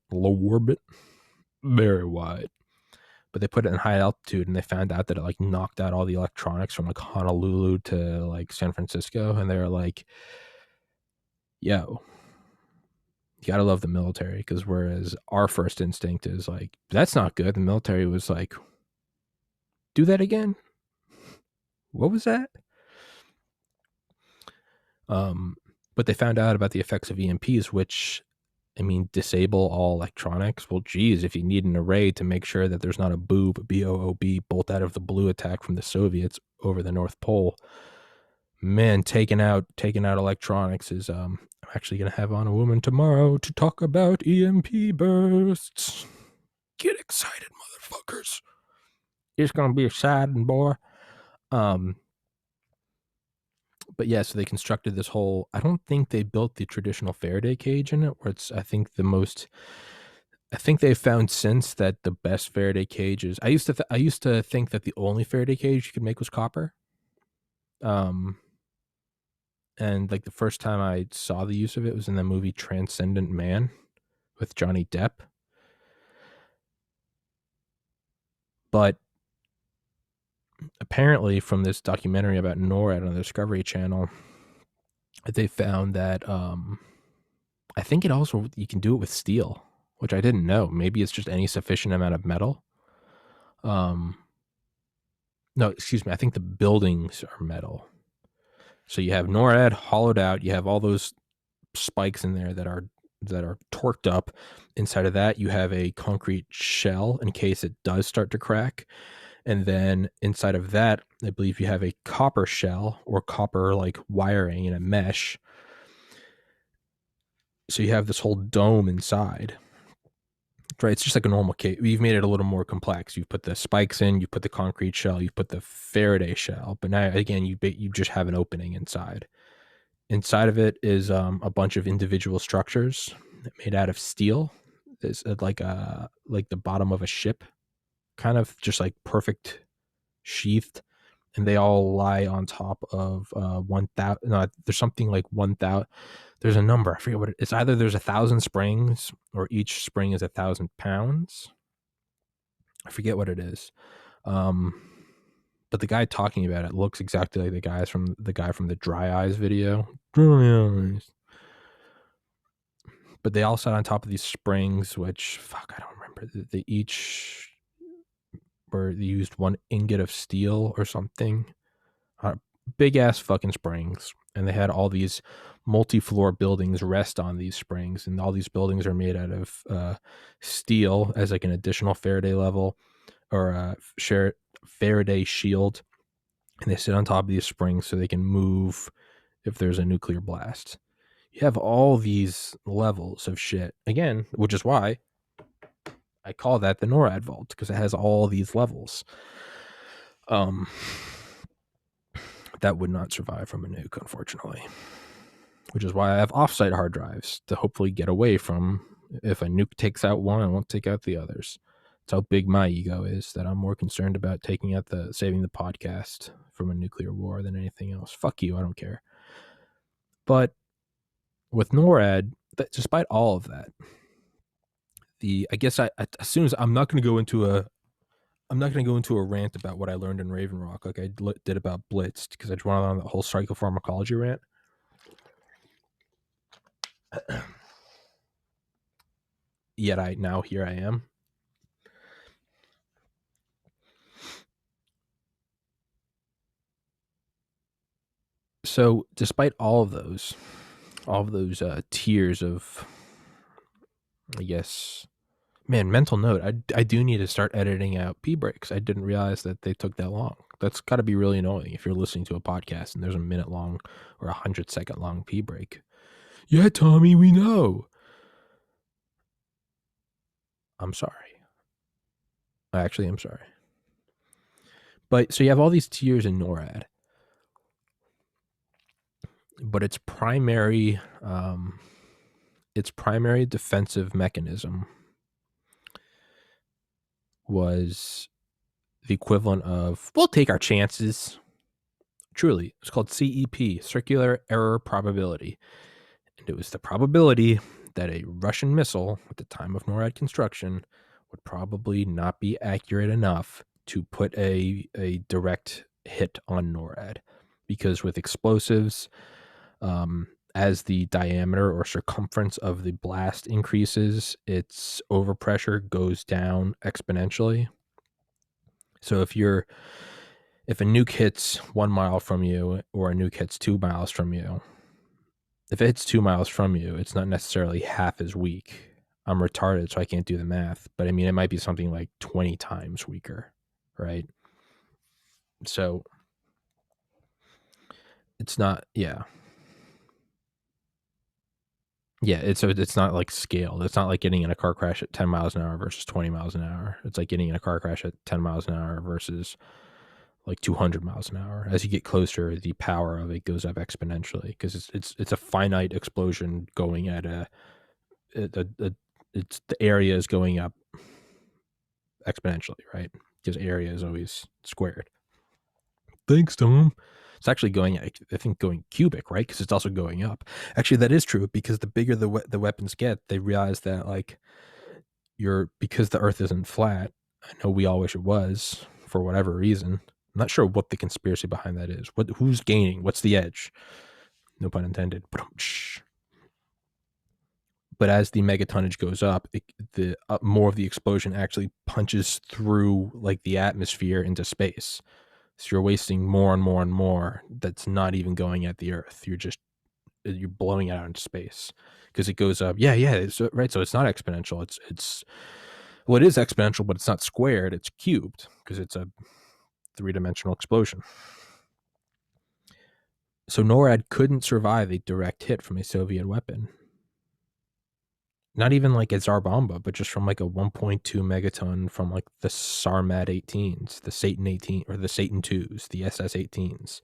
very wide. But they put it in high altitude, and they found out that it like knocked out all the electronics from like Honolulu to like San Francisco. And they were like, yo, you gotta love the military, because whereas our first instinct is like, that's not good, the military was like, do that again? What was that? But they found out about the effects of EMPs, which, I mean, disable all electronics. Well, geez, if you need an array to make sure that there's not a boob, B-O-O-B, bolt out of the blue attack from the Soviets over the North Pole, man, taking out electronics is, I'm actually going to have on a woman tomorrow to talk about EMP bursts. Get excited, motherfuckers. It's going to be exciting, boy. But yeah, so they constructed this whole, I don't think they built the traditional Faraday cage in it, where it's, I think they've found since that the best Faraday cage is, I used to think that the only Faraday cage you could make was copper. And like the first time I saw the use of it was in the movie Transcendent Man with Johnny Depp. But apparently from this documentary about NORAD on the Discovery Channel, they found that I think it also, you can do it with steel, which I didn't know. Maybe it's just any sufficient amount of metal. No, excuse me. I think the buildings are metal. So you have NORAD hollowed out. You have all those spikes in there that are torqued up. Inside of that, you have a concrete shell in case it does start to crack. And then inside of that, I believe you have a copper shell or copper like wiring in a mesh. So you have this whole dome inside. Right, it's just like a normal case. You've made it a little more complex. You've put the spikes in, you put the concrete shell, you put the Faraday shell, but now again you just have an opening inside. Inside of it is a bunch of individual structures made out of steel. It's like the bottom of a ship, kind of just like perfect sheathed, and they all lie on top of 1,000. No, there's something like 1,000. There's a number. I forget what it is. Either there's 1,000 springs or each spring is 1,000 pounds. I forget what it is. But the guy talking about it looks exactly like the guy from the Dry Eyes video. Dry Eyes. But they all sat on top of these springs, which fuck, I don't remember. They each were they used 1 ingot of steel or something. Big ass fucking springs, and they had all these multi-floor buildings rest on these springs, and all these buildings are made out of steel as like an additional Faraday level or a Faraday shield, and they sit on top of these springs so they can move if there's a nuclear blast. You have all these levels of shit again, which is why I call that the NORAD vault, because it has all these levels. That would not survive from a nuke, unfortunately. Which is why I have offsite hard drives to hopefully get away from, if a nuke takes out one, I won't take out the others. That's how big my ego is, that I'm more concerned about saving the podcast from a nuclear war than anything else. Fuck you, I don't care. But with NORAD, despite all of that, I guess as soon as I'm not going to go into a rant about what I learned in Raven Rock like I did about Blitzed, because I just went on the whole psychopharmacology rant. Yet here I am. So despite all of those tiers of, I guess, man, mental note, I do need to start editing out pee breaks. I didn't realize that they took that long. That's got to be really annoying if you're listening to a podcast and there's a minute long or 100-second long pee break. Yeah, Tommy, we know. I'm sorry. I actually am sorry. But so you have all these tiers in NORAD, but its primary defensive mechanism was the equivalent of, we'll take our chances. Truly, it's called CEP, Circular Error Probability. And it was the probability that a Russian missile at the time of NORAD construction would probably not be accurate enough to put a direct hit on NORAD. Because with explosives, as the diameter or circumference of the blast increases, its overpressure goes down exponentially. So if a nuke hits 1 mile from you or a nuke hits 2 miles from you, if it hits 2 miles from you, it's not necessarily half as weak. I'm retarded, so I can't do the math, but I mean, it might be something like 20 times weaker, right? So it's not, yeah, it's not like scaled. It's not like getting in a car crash at 10 miles an hour versus 20 miles an hour. It's like getting in a car crash at 10 miles an hour versus like 200 miles an hour. As you get closer, the power of it goes up exponentially, because it's a finite explosion going at it's the area is going up exponentially, right? Because area is always squared. Thanks, Tom. It's actually going, I think, going cubic, right? Because it's also going up. Actually, that is true, because the bigger the weapons get, they realize that, like, because the Earth isn't flat. I know we all wish it was for whatever reason. I'm not sure what the conspiracy behind that is. Who's gaining? What's the edge? No pun intended. But as the megatonnage goes up, the more of the explosion actually punches through like the atmosphere into space. So you're wasting more and more and more that's not even going at the Earth. You're blowing it out into space because it goes up. Yeah, right. So it's not exponential. It is exponential, but it's not squared. It's cubed because it's a three-dimensional explosion. So NORAD couldn't survive a direct hit from a Soviet weapon. Not even like a Tsar Bomba, but just from like a 1.2 megaton from like the Sarmat 18s, the Satan 18, or the Satan 2s, the SS 18s.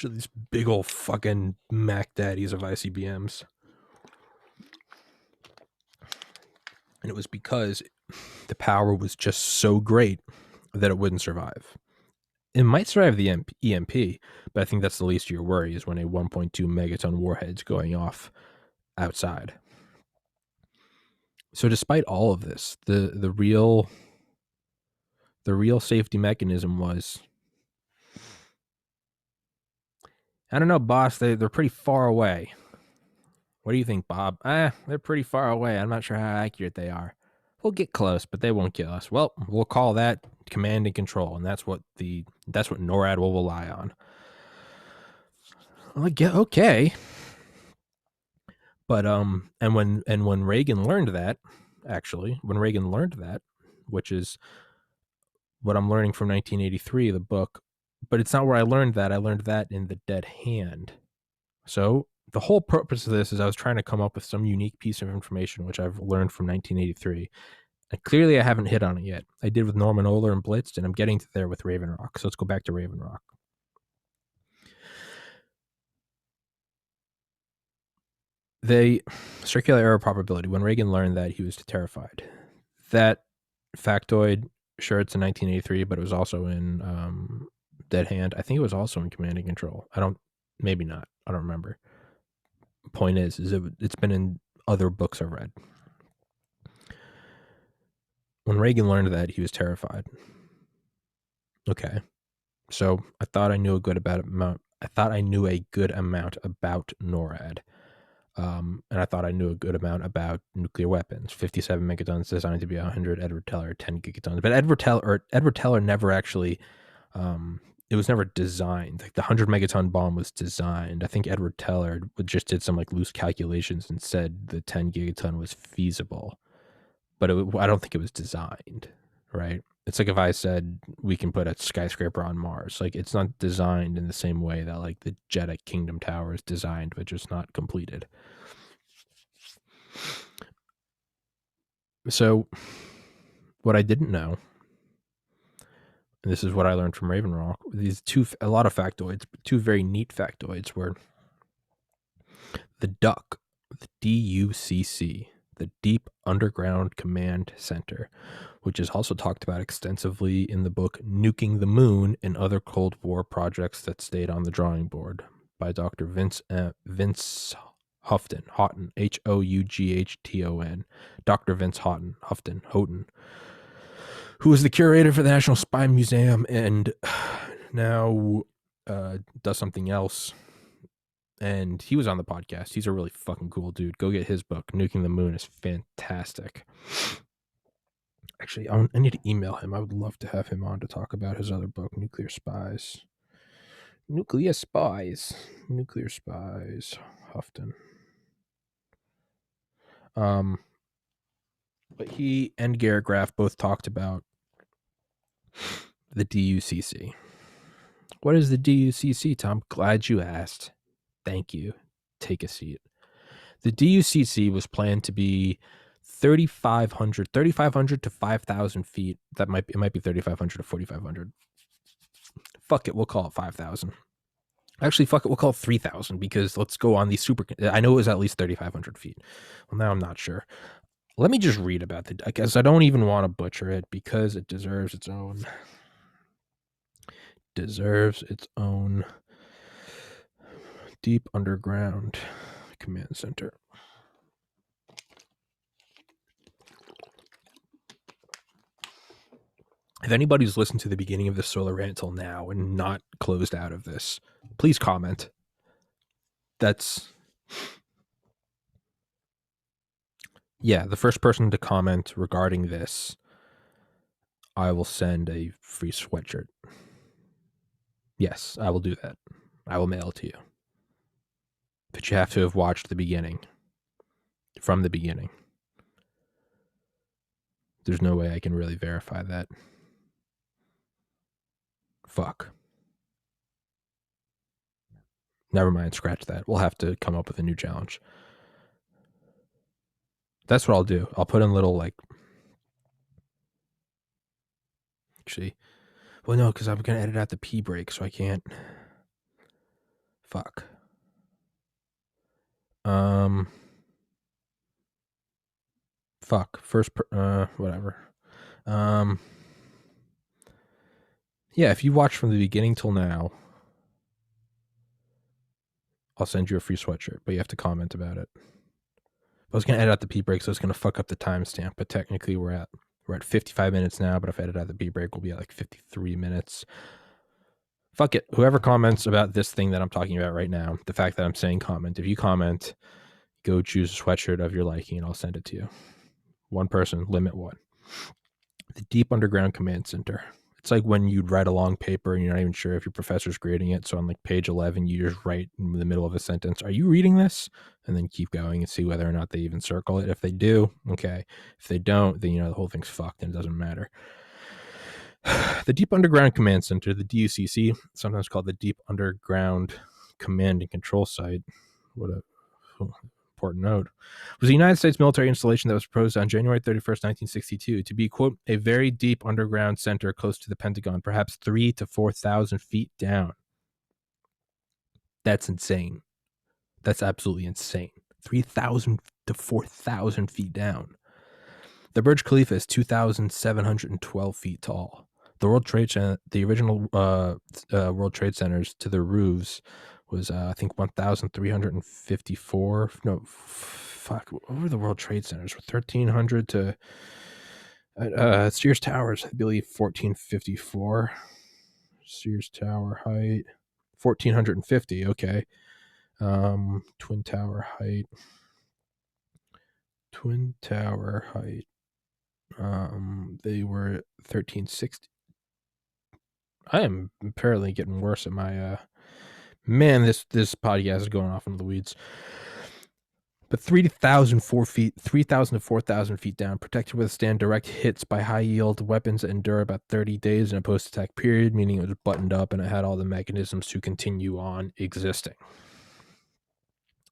These big old fucking Mac daddies of ICBMs. And it was because the power was just so great that it wouldn't survive. It might survive the EMP, but I think that's the least of your worry is when a 1.2 megaton warhead's going off outside. So despite all of this, the real safety mechanism was, I don't know, boss, they're pretty far away. What do you think, Bob? They're pretty far away. I'm not sure how accurate they are. We'll get close, but they won't kill us. Well, we'll call that command and control, and that's what NORAD will rely on. Like, yeah, okay. But and when Reagan learned that, which is what I'm learning from 1983, the book, but it's not where I learned that. I learned that in The Dead Hand. So the whole purpose of this is I was trying to come up with some unique piece of information which I've learned from 1983. And clearly I haven't hit on it yet. I did with Norman Ohler and Blitzed, and I'm getting to there with Raven Rock. So let's go back to Raven Rock. The circular error probability, when Reagan learned that, he was terrified. That factoid, sure, it's in 1983, but it was also in Dead Hand. I think it was also in Command and Control. Maybe not. I don't remember. Point is it's been in other books I've read. When Reagan learned that, he was terrified. Okay. So I thought I knew a good amount about NORAD. And I thought I knew a good amount about nuclear weapons. 57 megatons designed to be 100. Edward Teller 10 gigatons. But Edward Teller never actually. It was never designed. Like the 100 megaton bomb was designed. I think Edward Teller just did some like loose calculations and said the 10 gigaton was feasible, but I don't think it was designed. Right? It's like if I said we can put a skyscraper on Mars. Like it's not designed in the same way that like the Jeddah Kingdom Tower is designed, but just not completed. So what I didn't know, and this is what I learned from Raven Rock, a lot of factoids, but two very neat factoids were the DUCC, the DUCC, the Deep Underground Command Center, which is also talked about extensively in the book Nuking the Moon and Other Cold War Projects That Stayed on the Drawing Board by Dr. Vince Houghton, Houghton, Dr. Vince Houghton, who is the curator for the National Spy Museum and now does something else. And he was on the podcast. He's a really fucking cool dude. Go get his book. Nuking the Moon is fantastic. Actually, I need to email him. I would love to have him on to talk about his other book, Nuclear Spies. Houghton. But he and Garrett Graff both talked about the DUCC. What is the DUCC, Tom? Glad you asked. Thank you. Take a seat. The DUCC was planned to be 3,500 to 5,000 feet. It might be 3,500 to 4,500. Fuck it, we'll call it 5,000. Actually, fuck it, we'll call it 3,000 because let's go on these I know it was at least 3,500 feet. Well, now I'm not sure. Let me just read about I guess I don't even want to butcher it because it deserves its own. Deep Underground Command Center. If anybody's listened to the beginning of this solar rant until now and not closed out of this, please comment. The first person to comment regarding this, I will send a free sweatshirt. Yes, I will do that. I will mail it to you. But you have to have watched the beginning. From the beginning. There's no way I can really verify that. Fuck. Never mind, scratch that. We'll have to come up with a new challenge. That's what I'll do. I'll put in little like. Actually, well, no, because I'm gonna edit out the pee break, so I can't. Fuck. Um. Fuck. Whatever. Um. Yeah, if you watch from the beginning till now, I'll send you a free sweatshirt, but you have to comment about it. I was gonna edit out the pee break, so it's gonna fuck up the timestamp. But technically, we're at 55 minutes now. But if I edit out the pee break, we'll be at like 53 minutes. Fuck it. Whoever comments about this thing that I'm talking about right now, the fact that I'm saying comment, if you comment, go choose a sweatshirt of your liking, and I'll send it to you. One person, limit one. The Deep Underground Command Center. It's like when you'd write a long paper and you're not even sure if your professor's grading it. So on like page 11, you just write in the middle of a sentence, "Are you reading this?" And then keep going and see whether or not they even circle it. If they do, okay. If they don't, then the whole thing's fucked and it doesn't matter. The Deep Underground Command Center, the DUCC, sometimes called the Deep Underground Command and Control Site. What a important note. Was a United States military installation that was proposed on January 31st, 1962 to be, quote, a very deep underground center close to the Pentagon, perhaps 3,000 to 4,000 feet down. That's insane. That's absolutely insane. 3,000 to 4,000 feet down. The Burj Khalifa is 2,712 feet tall. The original World Trade Centers to their roofs was, I think, 1,354. No, fuck. What were the World Trade Centers? 1,300 to Sears Towers, I believe, 1,454. Sears Tower height, 1,450. Okay. Twin Tower height. They were 1,360. I am apparently getting worse at my man, this podcast is going off into the weeds. But 3,000 to 4,000 feet down, protected to withstand direct hits by high-yield weapons that endure about 30 days in a post-attack period, meaning it was buttoned up and it had all the mechanisms to continue on existing.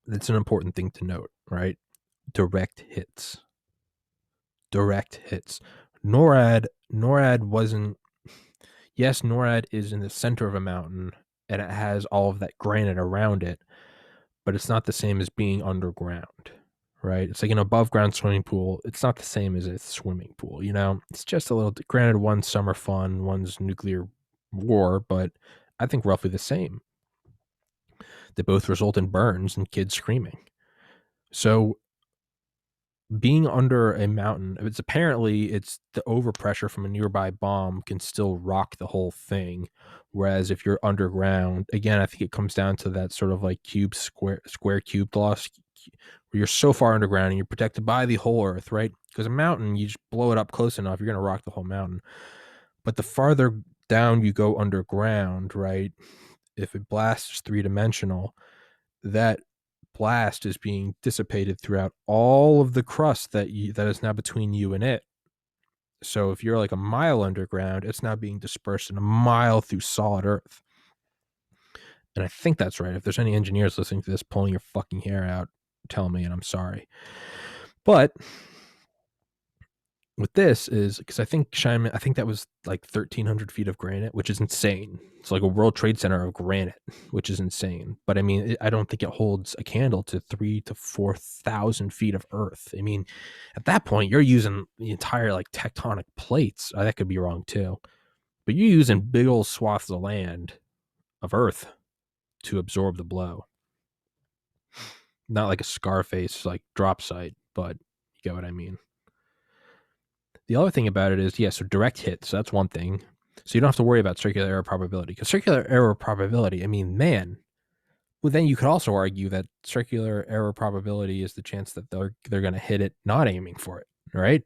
That's an important thing to note, right? Direct hits. NORAD wasn't... Yes, NORAD is in the center of a mountain, and it has all of that granite around it, but it's not the same as being underground, right? It's like an above ground swimming pool. It's not the same as a swimming pool, It's just a little, granted, one's summer fun, one's nuclear war, but I think roughly the same. They both result in burns and kids screaming. So being under a mountain, it's the overpressure from a nearby bomb can still rock the whole thing. Whereas if you're underground, again, I think it comes down to that sort of like square cube loss, where you're so far underground and you're protected by the whole earth, right? Because a mountain, you just blow it up close enough, you're going to rock the whole mountain. But the farther down you go underground, right, if it blasts three-dimensional, that blast is being dissipated throughout all of the crust that is now between you and it. So if you're like a mile underground, it's now being dispersed in a mile through solid earth. And I think that's right. If there's any engineers listening to this pulling your fucking hair out, tell me, and I'm sorry. But with this is because I think that was like 1,300 feet of granite, which is insane. It's like a World Trade Center of granite, which is insane. But I mean, I don't think it holds a candle to 3,000 to 4,000 feet of earth. I mean, at that point, you're using the entire like tectonic plates. That could be wrong too, but you're using big old swaths of land, of earth, to absorb the blow. Not like a Scarface like drop site, but you get what I mean. The other thing about it is, so direct hit. So that's one thing. So you don't have to worry about circular error probability. Because circular error probability, I mean, man. Well, then you could also argue that circular error probability is the chance that they're going to hit it not aiming for it, right?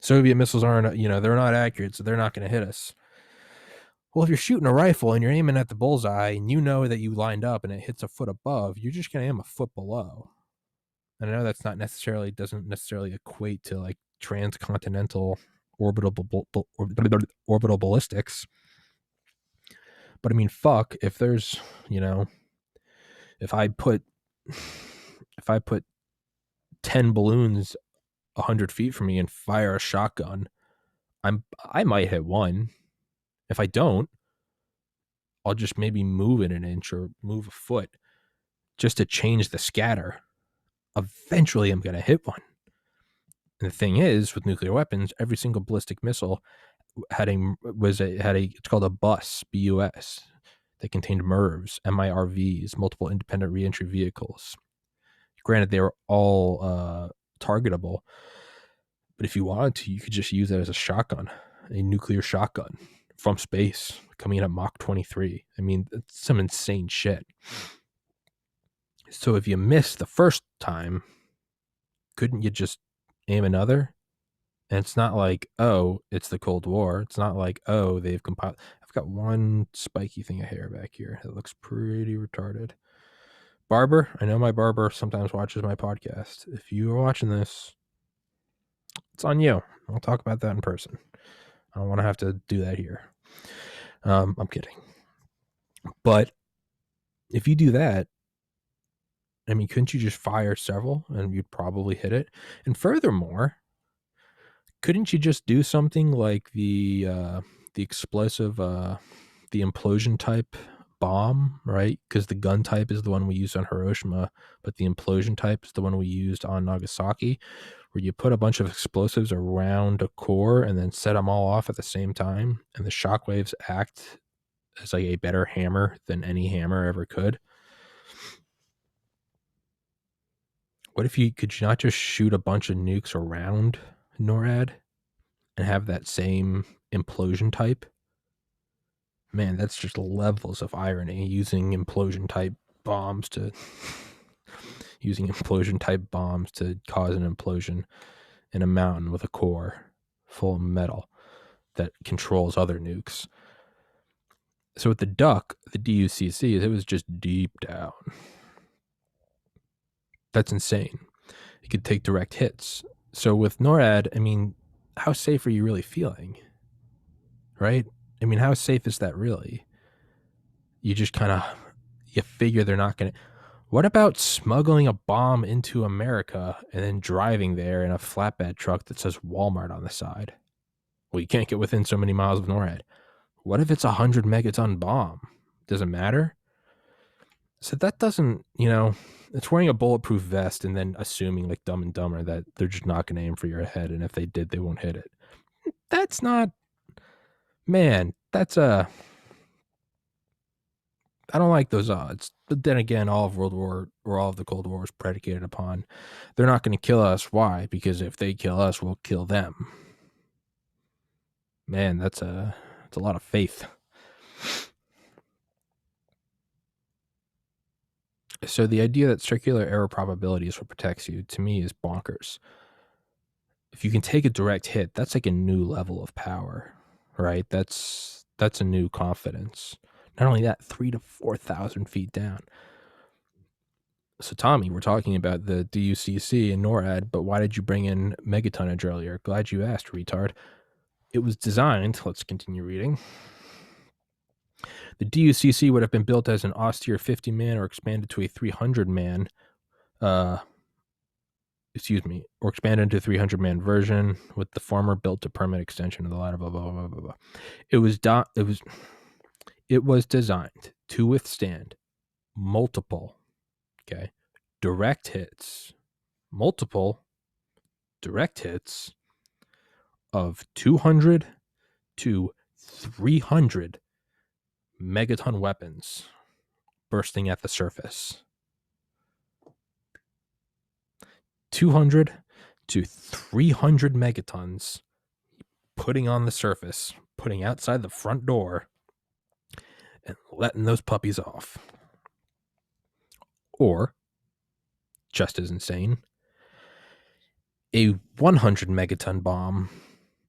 Soviet missiles aren't, they're not accurate, so they're not going to hit us. Well, if you're shooting a rifle and you're aiming at the bullseye and you know that you lined up and it hits a foot above, you're just going to aim a foot below. And I know that's doesn't necessarily equate to like transcontinental orbital ballistics, But I mean, fuck, if there's, you know, if I put 10 balloons 100 feet from me and fire a shotgun, I might hit one. If I don't, I'll just maybe move it an inch or move a foot just to change the scatter. Eventually, I'm going to hit one. And the thing is, with nuclear weapons, every single ballistic missile it's called a bus, BUS, that contained MIRVs, multiple independent reentry vehicles. Granted, they were all targetable, but if you wanted to, you could just use that as a shotgun, a nuclear shotgun from space coming in at Mach 23. I mean, it's some insane shit. So if you miss the first time, couldn't you just aim another? And it's not like, oh, it's the Cold War. It's not like, oh, they've compiled. I've got one spiky thing of hair back here that looks pretty retarded. Barber, I know my barber sometimes watches my podcast. If you are watching this, it's on you. I'll talk about that in person. I don't want to have to do that here. I'm kidding. But if you do that, I mean, couldn't you just fire several and you'd probably hit it? And furthermore, couldn't you just do something like the explosive, the implosion type bomb, right? Because the gun type is the one we used on Hiroshima, but the implosion type is the one we used on Nagasaki, where you put a bunch of explosives around a core and then set them all off at the same time, and the shockwaves act as like a better hammer than any hammer ever could. What if you could not just shoot a bunch of nukes around NORAD and have that same implosion type? Man, that's just levels of irony, using implosion type bombs to cause an implosion in a mountain with a core full of metal that controls other nukes. So with the duck, the DUCC, it was just deep down. That's insane. You could take direct hits. So with NORAD, I mean, how safe are you really feeling? Right? I mean, how safe is that really? You just you figure they're not going to. What about smuggling a bomb into America and then driving there in a flatbed truck that says Walmart on the side? Well, you can't get within so many miles of NORAD. What if it's 100 megaton bomb? Does it matter? So that doesn't, it's wearing a bulletproof vest and then assuming, like Dumb and Dumber, that they're just not going to aim for your head, and if they did, they won't hit it. That's not, man, I don't like those odds. But then again, all of World War or all of the Cold War is predicated upon they're not going to kill us. Why? Because if they kill us, we'll kill them. Man, that's a lot of faith. So the idea that circular error probability is what protects you, to me, is bonkers. If you can take a direct hit, that's like a new level of power, right? That's a new confidence. Not only that, 3,000 to 4,000 feet down. So Tommy, we're talking about the DUCC and NORAD, but why did you bring in megatonnage earlier? Glad you asked, retard. It was designed, let's continue reading. The DUCC would have been built as an austere 50-man or expanded to a 300-man, or expanded into a 300-man version, with the former built to permit extension of the latter, blah, blah, blah, blah, blah. It was designed to withstand multiple, multiple direct hits of 200 to 300 megaton weapons bursting at the surface. 200 to 300 megatons putting on the surface, putting outside the front door, and letting those puppies off. Or, just as insane, a 100 megaton bomb,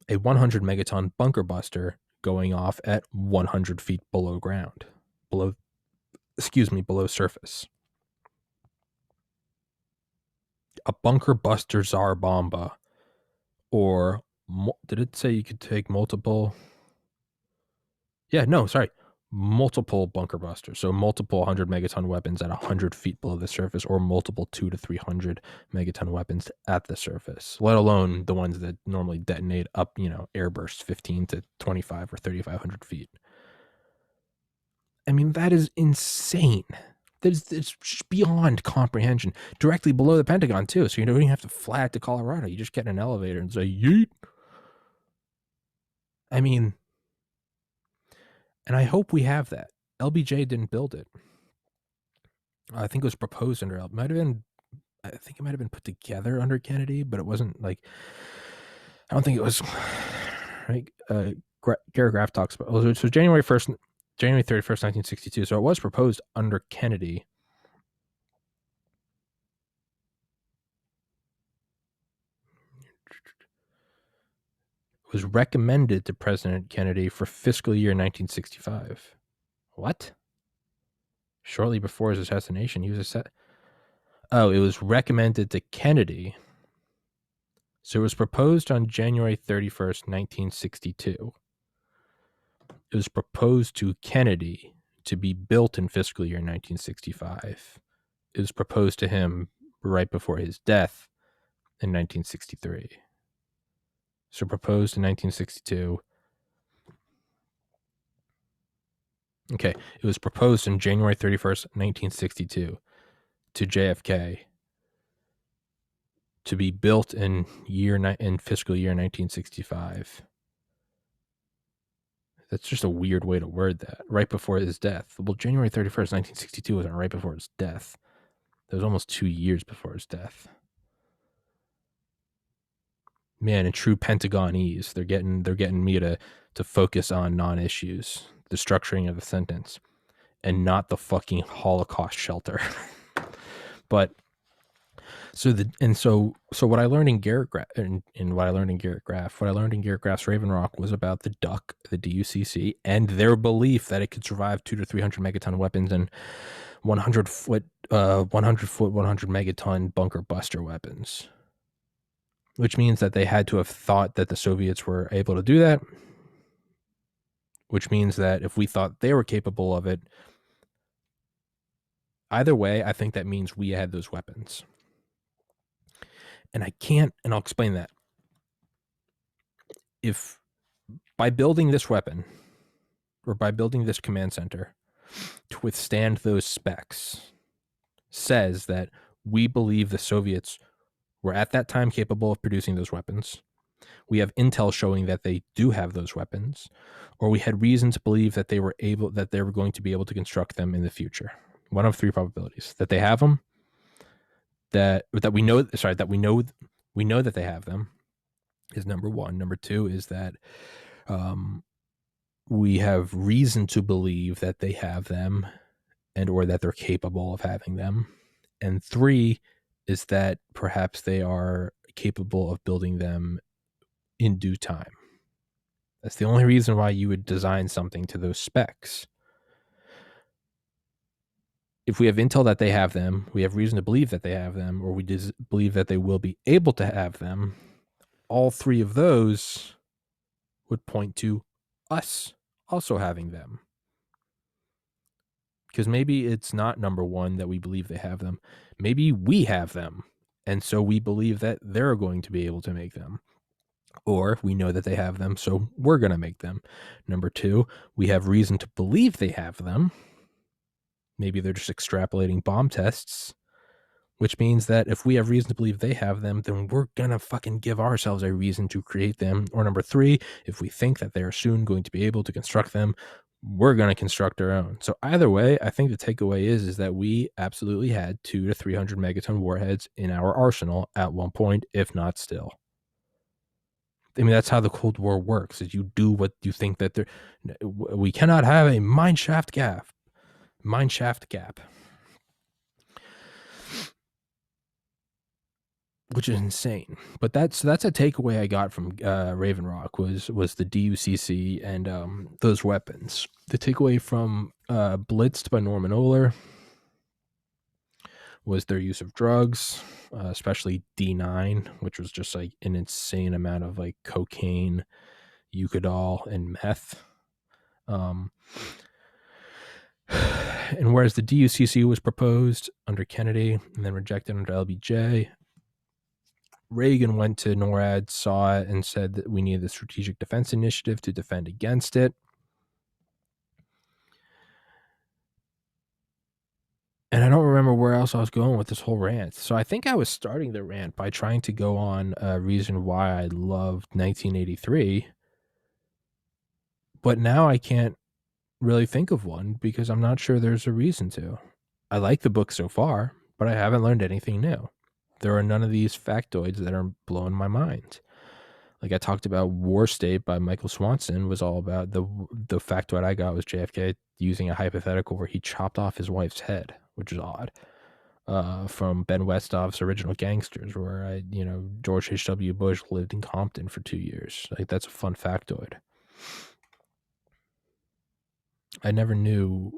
a 100 megaton bunker buster going off at 100 feet below ground, below surface. A bunker buster Tsar Bomba, or did it say you could take multiple? Yeah, no, sorry. multiple bunker busters, so multiple 100 megaton weapons at 100 feet below the surface, or multiple 200 to 300 megaton weapons at the surface, let alone the ones that normally detonate up, airbursts 15 to 25 or 3,500 feet. I mean, that is insane. It's just beyond comprehension. Directly below the Pentagon, too, so you don't even have to fly to Colorado. You just get in an elevator and say, yeet. I mean, and I hope we have that. LBJ didn't build it. I think it was proposed under I think it might have been put together under Kennedy, but it wasn't I don't think it was. Right? Garrett Graff talks about. So January 31st, 1962. So it was proposed under Kennedy. It was recommended to President Kennedy for fiscal year 1965. What? Shortly before his assassination, he was it was recommended to Kennedy. So it was proposed on January 31st, 1962. It was proposed to Kennedy to be built in fiscal year 1965. It was proposed to him right before his death in 1963. So proposed in 1962. Okay, it was proposed on January 31st, 1962 to JFK to be built in fiscal year 1965. That's just a weird way to word that. Right before his death. Well, January 31st, 1962 wasn't right before his death. That was almost 2 years before his death. Man, in true Pentagonese, they're getting me to focus on non-issues, the structuring of the sentence, and not the fucking Holocaust shelter. But so what I learned in Garrett Graff Raven Rock was about the DUC, the DUCC, and their belief that it could survive 200 to 300 megaton weapons and 100 foot, 100 megaton bunker buster weapons, which means that they had to have thought that the Soviets were able to do that, which means that if we thought they were capable of it, either way, I think that means we had those weapons. And I'll explain that. If by building this weapon or by building this command center to withstand those specs says that we believe the Soviets were at that time capable of producing those weapons, we have intel showing that they do have those weapons, or we had reason to believe that they were going to be able to construct them in the future. One of three probabilities: that they have them, that we know that they have them is number one. Number two is that we have reason to believe that they have them and or that they're capable of having them. And three is that perhaps they are capable of building them in due time. That's the only reason why you would design something to those specs. If we have intel that they have them, we have reason to believe that they have them, or we believe that they will be able to have them, all three of those would point to us also having them. Because maybe it's not number one that we believe they have them. Maybe we have them, and so we believe that they're going to be able to make them. Or we know that they have them, so we're going to make them. Number two, we have reason to believe they have them. Maybe they're just extrapolating bomb tests, which means that if we have reason to believe they have them, then we're going to fucking give ourselves a reason to create them. Or number three, if we think that they're soon going to be able to construct them, we're going to construct our own. So either way, I think the takeaway is that we absolutely had 200 to 300 megaton warheads in our arsenal at one point, if not still. I mean, that's how the Cold War works, is you do what you think that we cannot have a mine shaft gap, which is insane. But that's a takeaway I got from Raven Rock was the DUCC and those weapons. The takeaway from Blitzed by Norman Ohler was their use of drugs, especially D9, which was just like an insane amount of like cocaine, Eucadol, and meth. And whereas the DUCC was proposed under Kennedy and then rejected under LBJ, Reagan went to NORAD, saw it, and said that we needed the Strategic Defense Initiative to defend against it. And I don't remember where else I was going with this whole rant. So I think I was starting the rant by trying to go on a reason why I loved 1983. But now I can't really think of one because I'm not sure there's a reason to. I like the book so far, but I haven't learned anything new. There are none of these factoids that are blowing my mind. Like I talked about War State by Michael Swanson was all about the factoid I got was JFK using a hypothetical where he chopped off his wife's head, which is odd. From Ben Westhoff's Original Gangsters, where George H.W. Bush lived in Compton for 2 years. Like that's a fun factoid. I never knew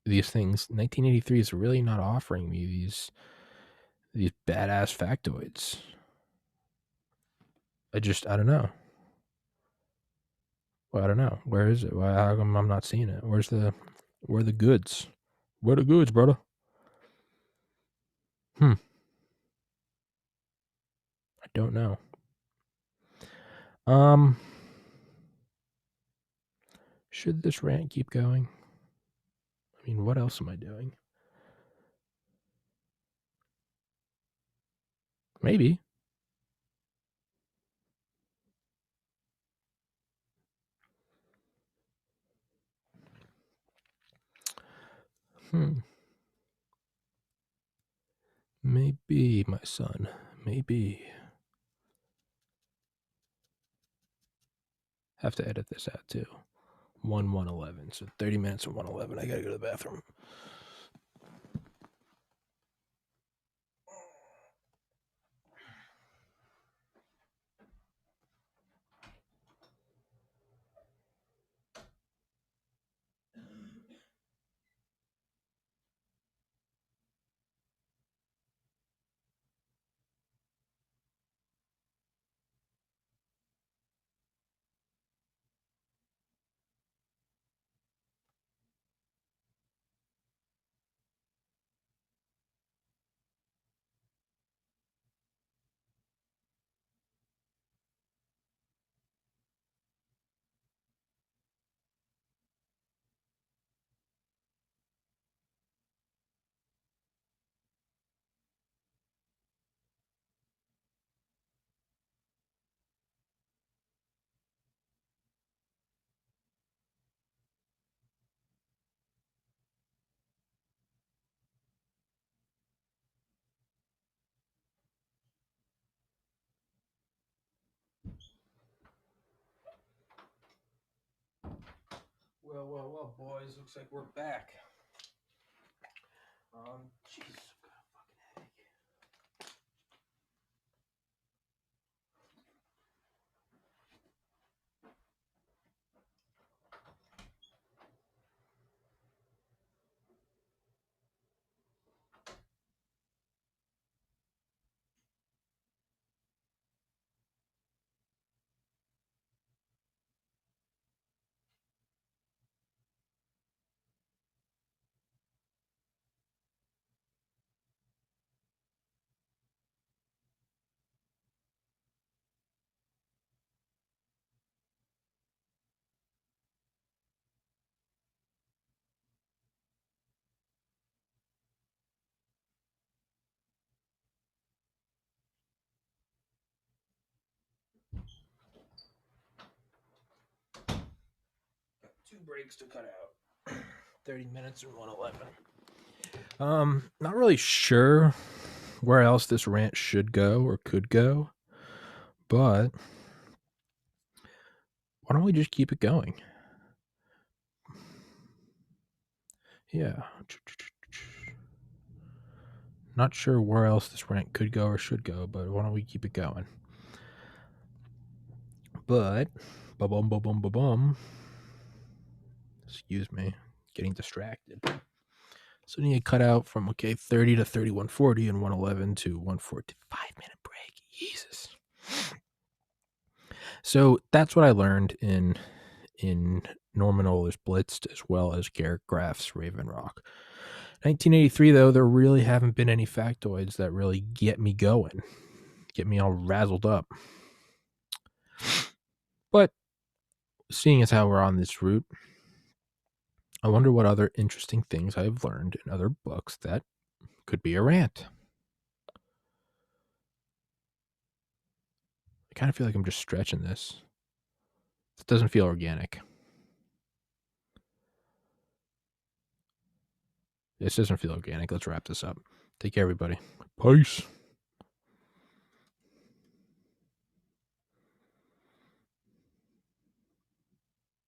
these things. 1983 is really not offering me these badass factoids. I don't know. Well, I don't know. Where is it? How come I'm not seeing it? Where are the goods? Where the goods, brother? I don't know. Should this rant keep going? I mean, what else am I doing? Maybe. Maybe, my son. Maybe. Have to edit this out too. 1:11. So 30 minutes and 1:11. I gotta go to the bathroom. Well, boys. Looks like we're back. Jesus. Two breaks to cut out. 30 minutes and 1:11. Not really sure where else this rant should go or could go, but why don't we just keep it going? Yeah. Not sure where else this rant could go or should go, but why don't we keep it going? But, ba-bum. Excuse me, getting distracted. So you need to cut out from 30 to 31:40 and 1:11 to 1:40. 5-minute break. Jesus. So that's what I learned in Norman Ohler's Blitzed, as well as Garrett Graff's Raven Rock. 1983, though, there really haven't been any factoids that really get me going, get me all razzled up. But seeing as how we're on this route, I wonder what other interesting things I've learned in other books that could be a rant. I kind of feel like I'm just stretching this. It doesn't feel organic. This doesn't feel organic. Let's wrap this up. Take care, everybody. Peace.